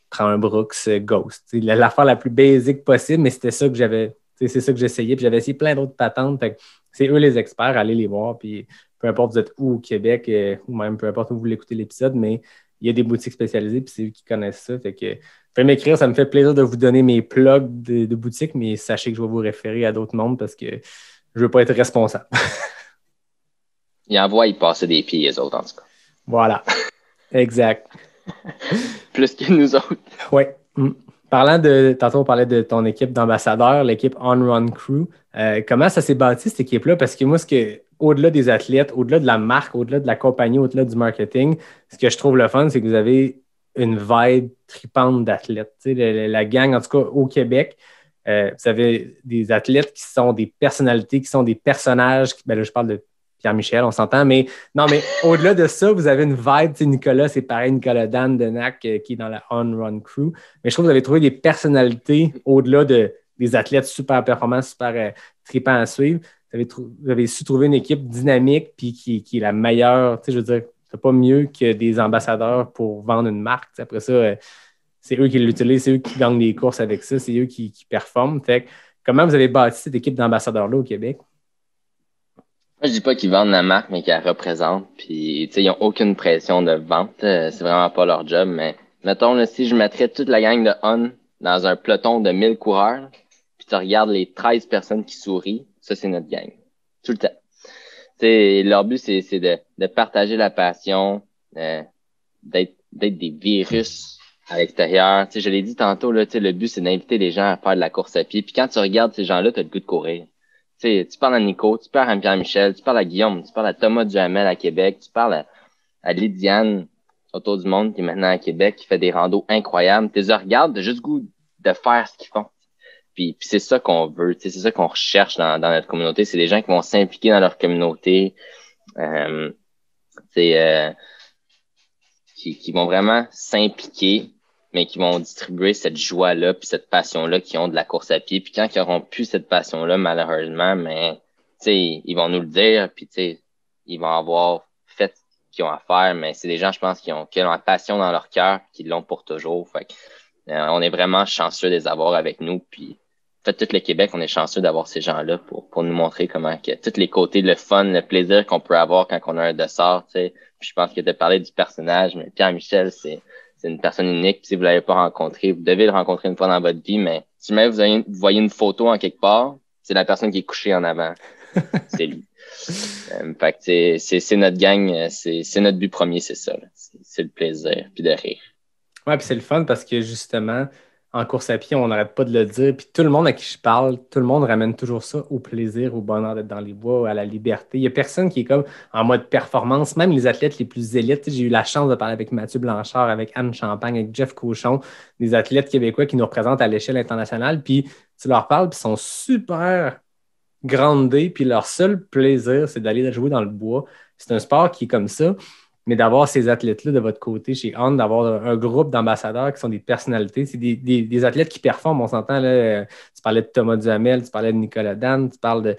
prends un Brooks Ghost. C'est l'affaire la plus basique possible, mais c'était ça que j'avais. C'est ça que j'essayais. Puis j'avais essayé plein d'autres patentes. Fait que c'est eux les experts, allez les voir. Puis peu importe vous êtes où au Québec, ou même peu importe où vous voulez écouter l'épisode, mais il y a des boutiques spécialisées, puis c'est eux qui connaissent ça. Fait que faites m'écrire, ça me fait plaisir de vous donner mes plugs de boutiques, mais sachez que je vais vous référer à d'autres mondes parce que je ne veux pas être responsable. Ils envoient y passer des pieds, les autres, en tout cas. Voilà. Exact. Plus que nous autres. Oui. Tantôt, on parlait de ton équipe d'ambassadeurs, l'équipe On Run Crew. Comment ça s'est bâti, cette équipe-là? Parce que moi, au-delà des athlètes, au-delà de la marque, au-delà de la compagnie, au-delà du marketing, ce que je trouve le fun, c'est que vous avez une vibe tripante d'athlètes. Tu sais, la gang, en tout cas, au Québec, vous avez des athlètes qui sont des personnalités, qui sont des personnages. Là, je parle de Pierre-Michel, on s'entend, mais non, mais au-delà de ça, vous avez une vibe. Tu sais, Nicolas, c'est pareil, Nicolas Dan de NAC qui est dans la On Run Crew. Mais je trouve que vous avez trouvé des personnalités au-delà des athlètes super performants, super tripants à suivre. Vous avez su trouver une équipe dynamique puis qui est la meilleure. Tu sais, je veux dire, c'est pas mieux que des ambassadeurs pour vendre une marque. Tu sais, après ça, c'est eux qui l'utilisent, c'est eux qui gagnent des courses avec ça, c'est eux qui performent. Fait que, comment vous avez bâti cette équipe d'ambassadeurs-là au Québec? Moi, je dis pas qu'ils vendent la marque, mais qu'ils la représentent. Puis, tu sais, ils n'ont aucune pression de vente. C'est vraiment pas leur job. Mais mettons, là, si je mettrais toute la gang de On dans un peloton de 1000 coureurs, puis tu regardes les 13 personnes qui sourient, ça, c'est notre gang. Tout le temps. Tu sais, leur but, c'est de partager la passion, d'être des virus à l'extérieur. Tu sais, je l'ai dit tantôt, là, tu sais, le but, c'est d'inviter les gens à faire de la course à pied. Puis quand tu regardes ces gens-là, tu as le goût de courir. Tu sais, tu parles à Nico, tu parles à Pierre-Michel, tu parles à Guillaume, tu parles à Thomas Duhamel à Québec, tu parles à Lydiane autour du monde qui est maintenant à Québec, qui fait des randos incroyables. Tu les regardes, t'as juste le goût de faire ce qu'ils font. Puis c'est ça qu'on veut, c'est ça qu'on recherche dans notre communauté. C'est des gens qui vont s'impliquer dans leur communauté, qui vont vraiment s'impliquer, mais qui vont distribuer cette joie-là puis cette passion-là qu'ils ont de la course à pied. Puis quand ils n'auront plus cette passion-là, malheureusement, mais ils vont nous le dire, puis ils vont avoir fait ce qu'ils ont à faire, mais c'est des gens, je pense, qui ont la passion dans leur cœur, qui l'ont pour toujours. Fait que, on est vraiment chanceux de les avoir avec nous. Puis en fait, tout le Québec, on est chanceux d'avoir ces gens-là pour nous montrer comment que tous les côtés, le fun, le plaisir qu'on peut avoir quand on a un dessert, tu sais. Puis je pense que tu as parlé du personnage, mais Pierre-Michel, c'est une personne unique. Puis si vous l'avez pas rencontré, vous devez le rencontrer une fois dans votre vie, mais si même vous voyez une photo en quelque part, c'est la personne qui est couchée en avant. C'est lui. Fait que c'est notre gang, c'est notre but premier, c'est ça. C'est le plaisir, puis de rire. Ouais, puis c'est le fun parce que justement, en course à pied, on n'arrête pas de le dire. Puis tout le monde à qui je parle, tout le monde ramène toujours ça au plaisir, au bonheur d'être dans les bois, à la liberté. Il n'y a personne qui est comme en mode performance, même les athlètes les plus élites. J'ai eu la chance de parler avec Mathieu Blanchard, avec Anne Champagne, avec Jeff Cochon, des athlètes québécois qui nous représentent à l'échelle internationale. Puis tu leur parles, puis ils sont super groundés, puis leur seul plaisir, c'est d'aller jouer dans le bois. C'est un sport qui est comme ça. Mais d'avoir ces athlètes-là de votre côté chez On, d'avoir un groupe d'ambassadeurs qui sont des personnalités, c'est des athlètes qui performent. On s'entend, là, tu parlais de Thomas Duhamel, tu parlais de Nicolas Dan, tu parles de...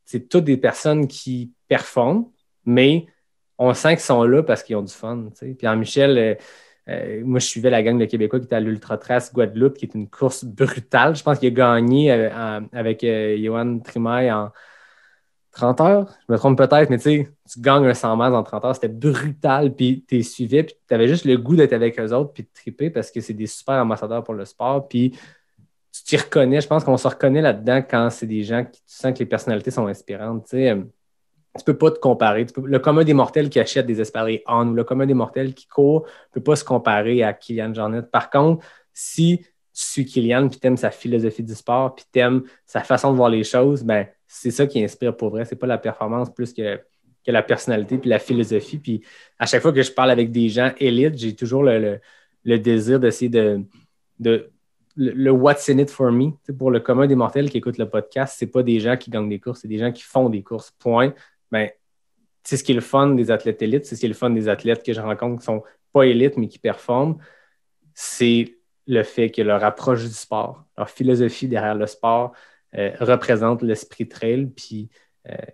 C'est toutes des personnes qui performent, mais on sent qu'ils sont là parce qu'ils ont du fun. Pierre-Michel, moi, je suivais la gang de Québécois qui était à l'Ultra Trace Guadeloupe, qui est une course brutale. Je pense qu'il a gagné avec Johan Trimaille en 30 heures, je me trompe peut-être, mais tu gagnes un 100 miles en 30 heures, c'était brutal, puis tu les suivais, puis tu avais juste le goût d'être avec eux autres, puis de triper, parce que c'est des super ambassadeurs pour le sport, puis tu t'y reconnais, je pense qu'on se reconnaît là-dedans quand c'est des gens qui, tu sens que les personnalités sont inspirantes, tu sais. Tu peux pas te comparer. Le commun des mortels qui achète des espadrilles On ou le commun des mortels qui court ne peut pas se comparer à Kylian Jornet. Par contre, si tu suis Kylian puis tu aimes sa philosophie du sport puis tu aimes sa façon de voir les choses, ben c'est ça qui inspire pour vrai. C'est pas la performance plus que la personnalité puis la philosophie. Puis à chaque fois que je parle avec des gens élites, j'ai toujours le désir d'essayer le what's in it for me. Pour le commun des mortels qui écoutent le podcast, c'est pas des gens qui gagnent des courses, c'est des gens qui font des courses. Point. Ben, c'est ce qui est le fun des athlètes élites, c'est ce qui est le fun des athlètes que je rencontre qui sont pas élites mais qui performent. c'est le fait que leur approche du sport, leur philosophie derrière le sport représente l'esprit trail. Puis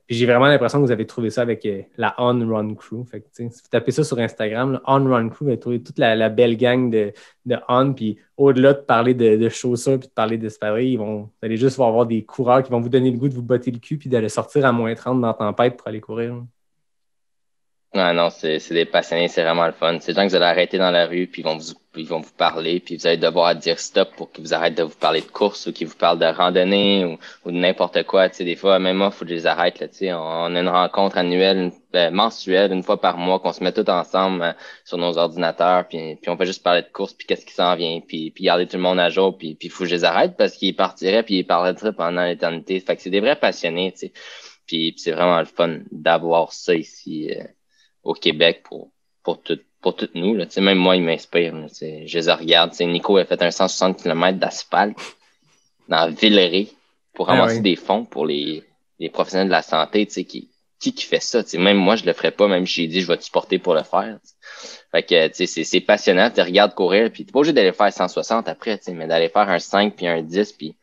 j'ai vraiment l'impression que vous avez trouvé ça avec la On Run Crew. Fait que, si vous tapez ça sur Instagram, là, On Run Crew, vous allez trouver toute la belle gang de On. Puis au-delà de parler de chaussures puis de parler d'espadrilles, vous allez juste avoir des coureurs qui vont vous donner le goût de vous botter le cul puis d'aller sortir à -30 dans la tempête pour aller courir. Là. Ouais, non, c'est des passionnés, c'est vraiment le fun. C'est des gens que vous allez arrêter dans la rue, puis ils vont vous parler, puis vous allez devoir dire stop pour qu'ils vous arrêtent de vous parler de course ou qu'ils vous parlent de randonnée ou de n'importe quoi. Tu sais, des fois, même moi, il faut que je les arrête. Là, tu sais, on a une rencontre annuelle, mensuelle, une fois par mois, qu'on se met tous ensemble sur nos ordinateurs, puis on fait juste parler de course, puis qu'est-ce qui s'en vient, puis garder tout le monde à jour, puis il faut que je les arrête parce qu'ils partiraient, puis ils parleraient pendant l'éternité. Fait que c'est des vrais passionnés, tu sais. Puis c'est vraiment le fun d'avoir ça ici. Au Québec pour toutes nous. Là. Même moi, il m'inspire. Là, je les regarde. Nico a fait un 160 km d'asphalte dans Villeray pour ramasser des fonds pour les professionnels de la santé. Qui fait ça? Même moi, je le ferais pas, même si j'ai dit je vais te supporter pour le faire. Fait que c'est passionnant. Tu regardes courir, puis t'es pas obligé d'aller faire 160 après, mais d'aller faire un 5 puis un 10, puis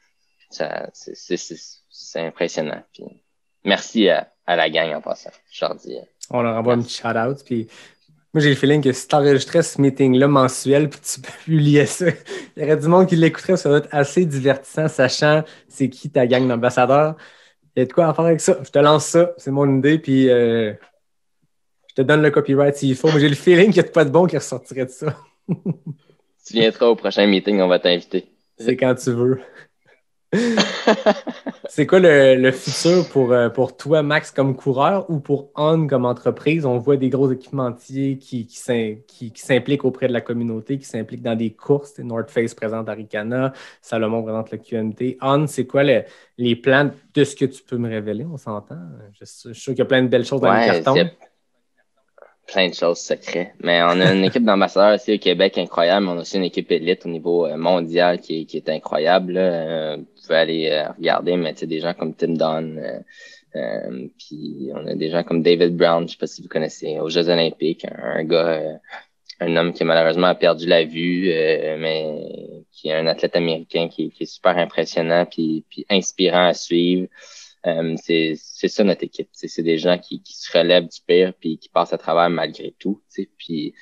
ça, c'est impressionnant. Puis, merci à la gang en passant. Je leur dis. On leur envoie un petit shout-out. Puis moi, j'ai le feeling que si tu enregistrais ce meeting-là mensuel puis tu publiais ça, il y aurait du monde qui l'écouterait. Ça va être assez divertissant, sachant c'est qui ta gang d'ambassadeurs. Il y a de quoi à faire avec ça. Je te lance ça. C'est mon idée. Puis je te donne le copyright s'il faut. Mais j'ai le feeling qu'il n'y a pas de bon qui ressortirait de ça. Tu viendras au prochain meeting. On va t'inviter. C'est quand tu veux. C'est quoi le futur pour toi, Max, comme coureur ou pour On comme entreprise? On voit des gros équipementiers qui s'impliquent auprès de la communauté, qui s'impliquent dans des courses. North Face présente Arikana, Salomon présente le QMT. On, c'est quoi les plans de ce que tu peux me révéler? On s'entend? Je suis sûr qu'il y a plein de belles choses dans les cartons. Plein de choses secrètes. Mais on a une équipe d'ambassadeurs ici au Québec incroyable. On a aussi une équipe élite au niveau mondial qui est incroyable. Là. Vous pouvez aller regarder, mais des gens comme Tim Dunn. Puis on a des gens comme David Brown, je sais pas si vous connaissez, aux Jeux Olympiques. Un gars, un homme qui malheureusement a perdu la vue, mais qui est un athlète américain qui est super impressionnant puis inspirant à suivre. C'est ça notre équipe. C'est des gens qui se relèvent du pire puis qui passent à travers malgré tout. Puis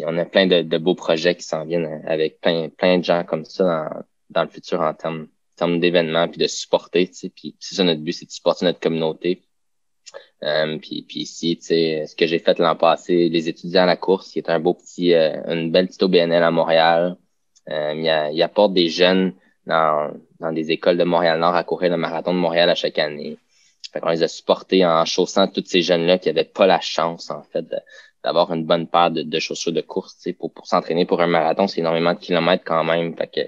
on a plein de beaux projets qui s'en viennent avec plein de gens comme ça dans le futur en termes d'événements puis de supporter. Puis c'est ça notre but, c'est de supporter notre communauté. Puis ici, ce que j'ai fait l'an passé, les étudiants à la course, qui est un beau une belle petite OBNL à Montréal. Il apporte des jeunes dans des écoles de Montréal-Nord à courir le marathon de Montréal à chaque année. Fait qu'on les a supportés en chaussant tous ces jeunes-là qui n'avaient pas la chance, en fait, d'avoir une bonne paire de chaussures de course, pour s'entraîner pour un marathon. C'est énormément de kilomètres quand même. Fait que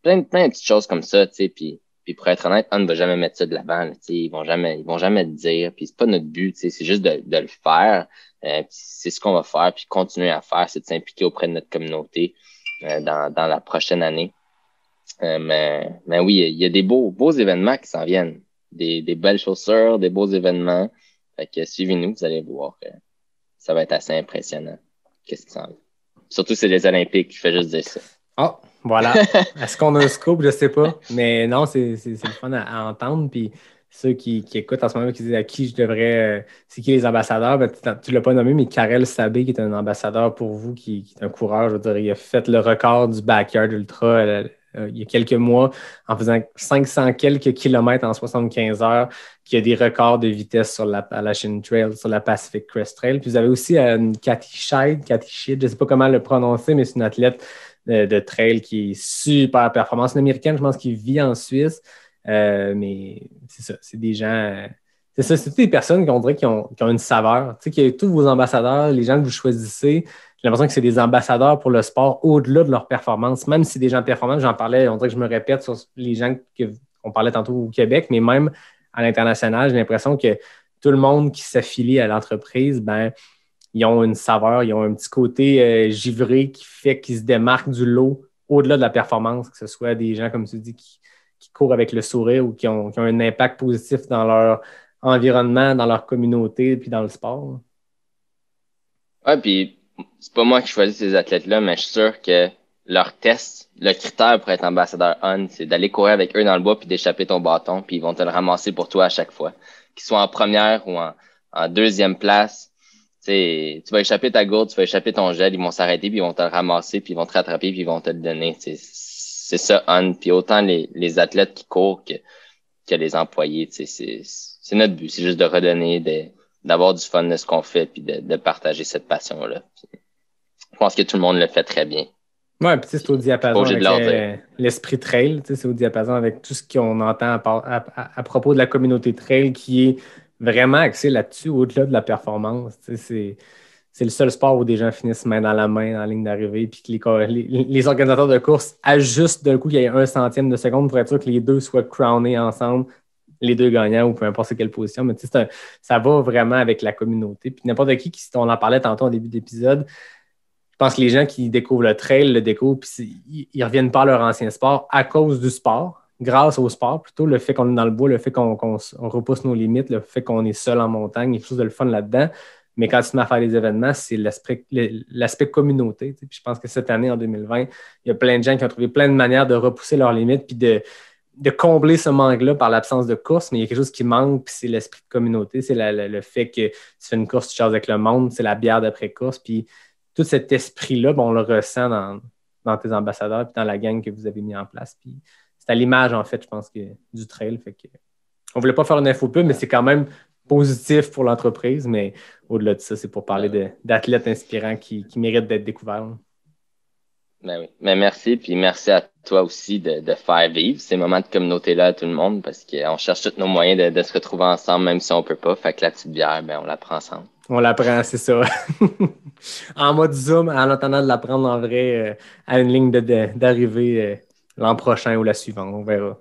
plein de petites choses comme ça, puis pour être honnête, on ne va jamais mettre ça de l'avant, ils vont jamais le dire, puis c'est pas notre but, c'est juste de le faire. C'est ce qu'on va faire, puis continuer à faire, c'est de s'impliquer auprès de notre communauté dans la prochaine année. Mais oui, il y a des beaux événements qui s'en viennent. Des belles chaussures, des beaux événements. Fait que suivez-nous, vous allez voir. Ça va être assez impressionnant. Qu'est-ce qui s'en vient? Surtout c'est les Olympiques, je fais juste dire ça. Oh, voilà. Est-ce qu'on a un scoop? Je sais pas. Mais non, c'est le fun à entendre. Puis ceux qui écoutent en ce moment, qui disent à qui je devrais. C'est qui les ambassadeurs? Ben, tu ne l'as pas nommé, mais Karel Sabé, qui est un ambassadeur pour vous, qui est un coureur, je veux dire, il a fait le record du Backyard Ultra il y a quelques mois en faisant 500 quelques kilomètres en 75 heures, qui a des records de vitesse sur l'Appalachian Trail, sur la Pacific Crest Trail. Puis vous avez aussi Kathy Scheid, je ne sais pas comment le prononcer, mais c'est une athlète de trail qui est super performance. Une américaine, je pense, qui vit en Suisse. Mais c'est ça, c'est des gens. C'est ça, c'est toutes des personnes qu'on dirait qui ont une saveur. Tu sais, qu'il y a tous vos ambassadeurs, les gens que vous choisissez. J'ai l'impression que c'est des ambassadeurs pour le sport au-delà de leur performance. Même si c'est des gens performants, j'en parlais, on dirait que je me répète sur les gens qu'on parlait tantôt au Québec, mais même à l'international, j'ai l'impression que tout le monde qui s'affilie à l'entreprise, ben, ils ont une saveur, ils ont un petit côté givré qui fait qu'ils se démarquent du lot au-delà de la performance, que ce soit des gens, comme tu dis, qui courent avec le sourire ou qui ont un impact positif dans leur environnement, dans leur communauté, puis dans le sport. Ouais, puis c'est pas moi qui choisis ces athlètes-là, mais je suis sûr que leur test, le critère pour être ambassadeur On, c'est d'aller courir avec eux dans le bois puis d'échapper ton bâton, puis ils vont te le ramasser pour toi à chaque fois. Qu'ils soient en première ou en deuxième place, tu vas échapper ta gourde, tu vas échapper ton gel, ils vont s'arrêter puis ils vont te le ramasser puis ils vont te rattraper puis ils vont te le donner. C'est ça On. Puis autant les athlètes qui courent que les employés, c'est notre but, c'est juste de redonner, d'avoir du fun de ce qu'on fait puis de partager cette passion-là. Je pense que tout le monde le fait très bien. Oui, puis c'est au diapason avec l'esprit trail, c'est au diapason avec tout ce qu'on entend à propos de la communauté trail qui est vraiment axé là-dessus, au-delà de la performance. C'est le seul sport où des gens finissent main dans la main en ligne d'arrivée, puis que les organisateurs de course ajustent d'un coup qu'il y ait 1/100 de seconde pour être sûr que les deux soient crownés ensemble, les deux gagnants ou peu importe c'est quelle position. Mais ça va vraiment avec la communauté. Puis n'importe qui, on en parlait tantôt au début d'épisode, je pense que les gens qui découvrent le trail, le découvrent, puis ils reviennent pas à leur ancien sport à cause du sport, grâce au sport, plutôt le fait qu'on est dans le bois, le fait qu'on repousse nos limites, le fait qu'on est seul en montagne, il y a quelque chose de le fun là-dedans. Mais quand tu te mets à faire des événements, c'est l'aspect communauté. Puis je pense que cette année, en 2020, il y a plein de gens qui ont trouvé plein de manières de repousser leurs limites puis de combler ce manque-là par l'absence de course, mais il y a quelque chose qui manque, puis c'est l'esprit de communauté, c'est le fait que tu fais une course, tu jases avec le monde, c'est la bière d'après-course, puis tout cet esprit-là, on le ressent dans tes ambassadeurs puis dans la gang que vous avez mis en place. Puis c'est à l'image, en fait, je pense, du trail. Fait que, on ne voulait pas faire une infopub, mais c'est quand même positif pour l'entreprise. Mais au-delà de ça, c'est pour parler d'athlètes inspirants qui méritent d'être découverts. Ben oui. Mais merci, puis merci à toi aussi de faire vivre ces moments de communauté-là à tout le monde, parce qu'on cherche tous nos moyens de se retrouver ensemble, même si on ne peut pas. Fait que la petite bière, on la prend ensemble. On la prend, c'est ça. En mode Zoom, en attendant de la prendre en vrai à une ligne d'arrivée l'an prochain ou la suivante. On verra.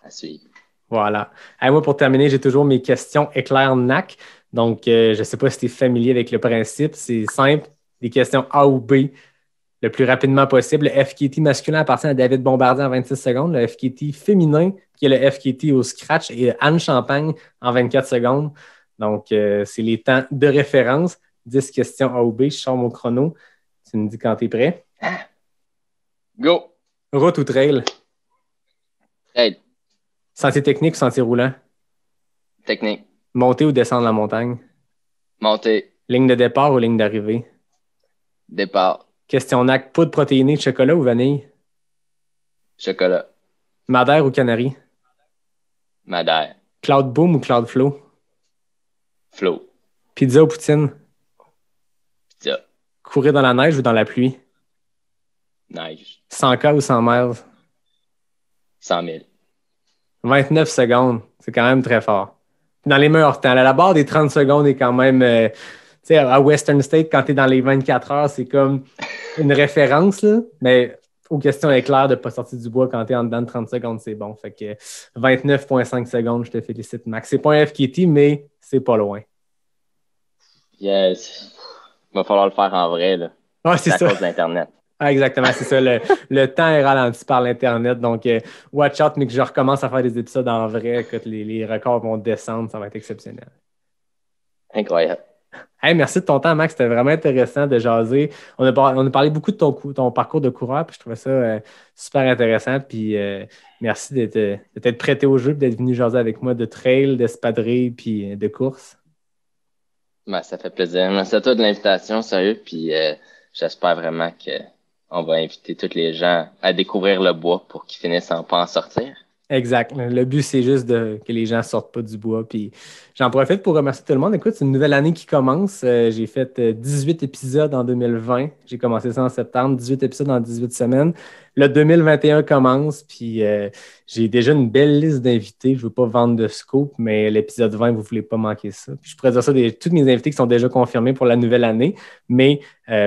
À suivre. Voilà. Moi, pour terminer, j'ai toujours mes questions éclair NAC. Donc, je ne sais pas si tu es familier avec le principe. C'est simple. Des questions A ou B le plus rapidement possible. Le FKT masculin appartient à David Bombardier en 26 secondes. Le FKT féminin, qui est le FKT au scratch, et Anne Champagne en 24 secondes. Donc, c'est les temps de référence. 10 questions A ou B. Je sors mon chrono. Tu me dis quand tu es prêt. Go! Route ou trail? Trail. Sentier technique ou sentier roulant? Technique. Monter ou descendre la montagne? Monter. Ligne de départ ou ligne d'arrivée? Départ. Question NAC, poudre protéinée de chocolat ou vanille? Chocolat. Madère ou Canary? Madère. Cloud Boom ou Cloud Flow? Flow. Pizza ou poutine? Pizza. Courir dans la neige ou dans la pluie? Neige. 100K ou 100 miles? 100 000. 29 secondes. C'est quand même très fort. Dans les meilleurs temps. La barre des 30 secondes est quand même... tu sais, à Western State, quand tu es dans les 24 heures, c'est comme une référence, là. Mais aux questions éclairs de ne pas sortir du bois quand tu es en dedans de 30 secondes, c'est bon. Fait que 29,5 secondes, je te félicite, Max. C'est pas un FKT, mais c'est pas loin. Yes. Il va falloir le faire en vrai, là. Ah, c'est à ça. cause de l'Internet. Ah, exactement, c'est ça. Le temps est ralenti par l'Internet. Donc, watch out, mais que je recommence à faire des épisodes en vrai, que les records vont descendre, ça va être exceptionnel. Incroyable. Hey, merci de ton temps, Max. C'était vraiment intéressant de jaser. On a parlé beaucoup de ton parcours de coureur, puis je trouvais ça super intéressant. Puis merci de t'être prêté au jeu et d'être venu jaser avec moi de trail, d'espadrille, puis de course. Ça fait plaisir. Merci à toi de l'invitation, sérieux. Puis j'espère vraiment qu'on va inviter tous les gens à découvrir le bois pour qu'ils finissent pas en sortir. Exact. Le but, c'est juste que les gens ne sortent pas du bois. Puis j'en profite pour remercier tout le monde. Écoute, c'est une nouvelle année qui commence. J'ai fait 18 épisodes en 2020. J'ai commencé ça en septembre, 18 épisodes en 18 semaines. Le 2021 commence, puis j'ai déjà une belle liste d'invités. Je ne veux pas vendre de scoop, mais l'épisode 20, vous ne voulez pas manquer ça. Puis je pourrais dire ça, tous mes invités qui sont déjà confirmés pour la nouvelle année. Mais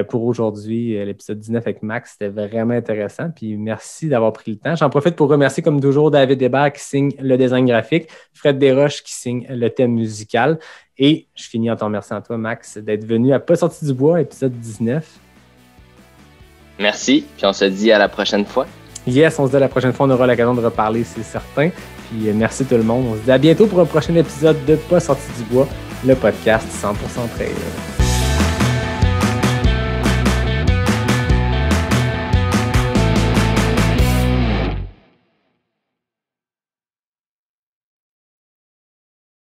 pour aujourd'hui, l'épisode 19 avec Max, c'était vraiment intéressant. Puis merci d'avoir pris le temps. J'en profite pour remercier, comme toujours, David Hébert qui signe le design graphique, Fred Desroches qui signe le thème musical. Et je finis en te remerciant à toi, Max, d'être venu à Pas sorti du bois, épisode 19. Merci, puis on se dit à la prochaine fois. Yes, on se dit à la prochaine fois, on aura l'occasion de reparler, c'est certain. Puis merci tout le monde. On se dit à bientôt pour un prochain épisode de Pas sorti du bois, le podcast 100% trail.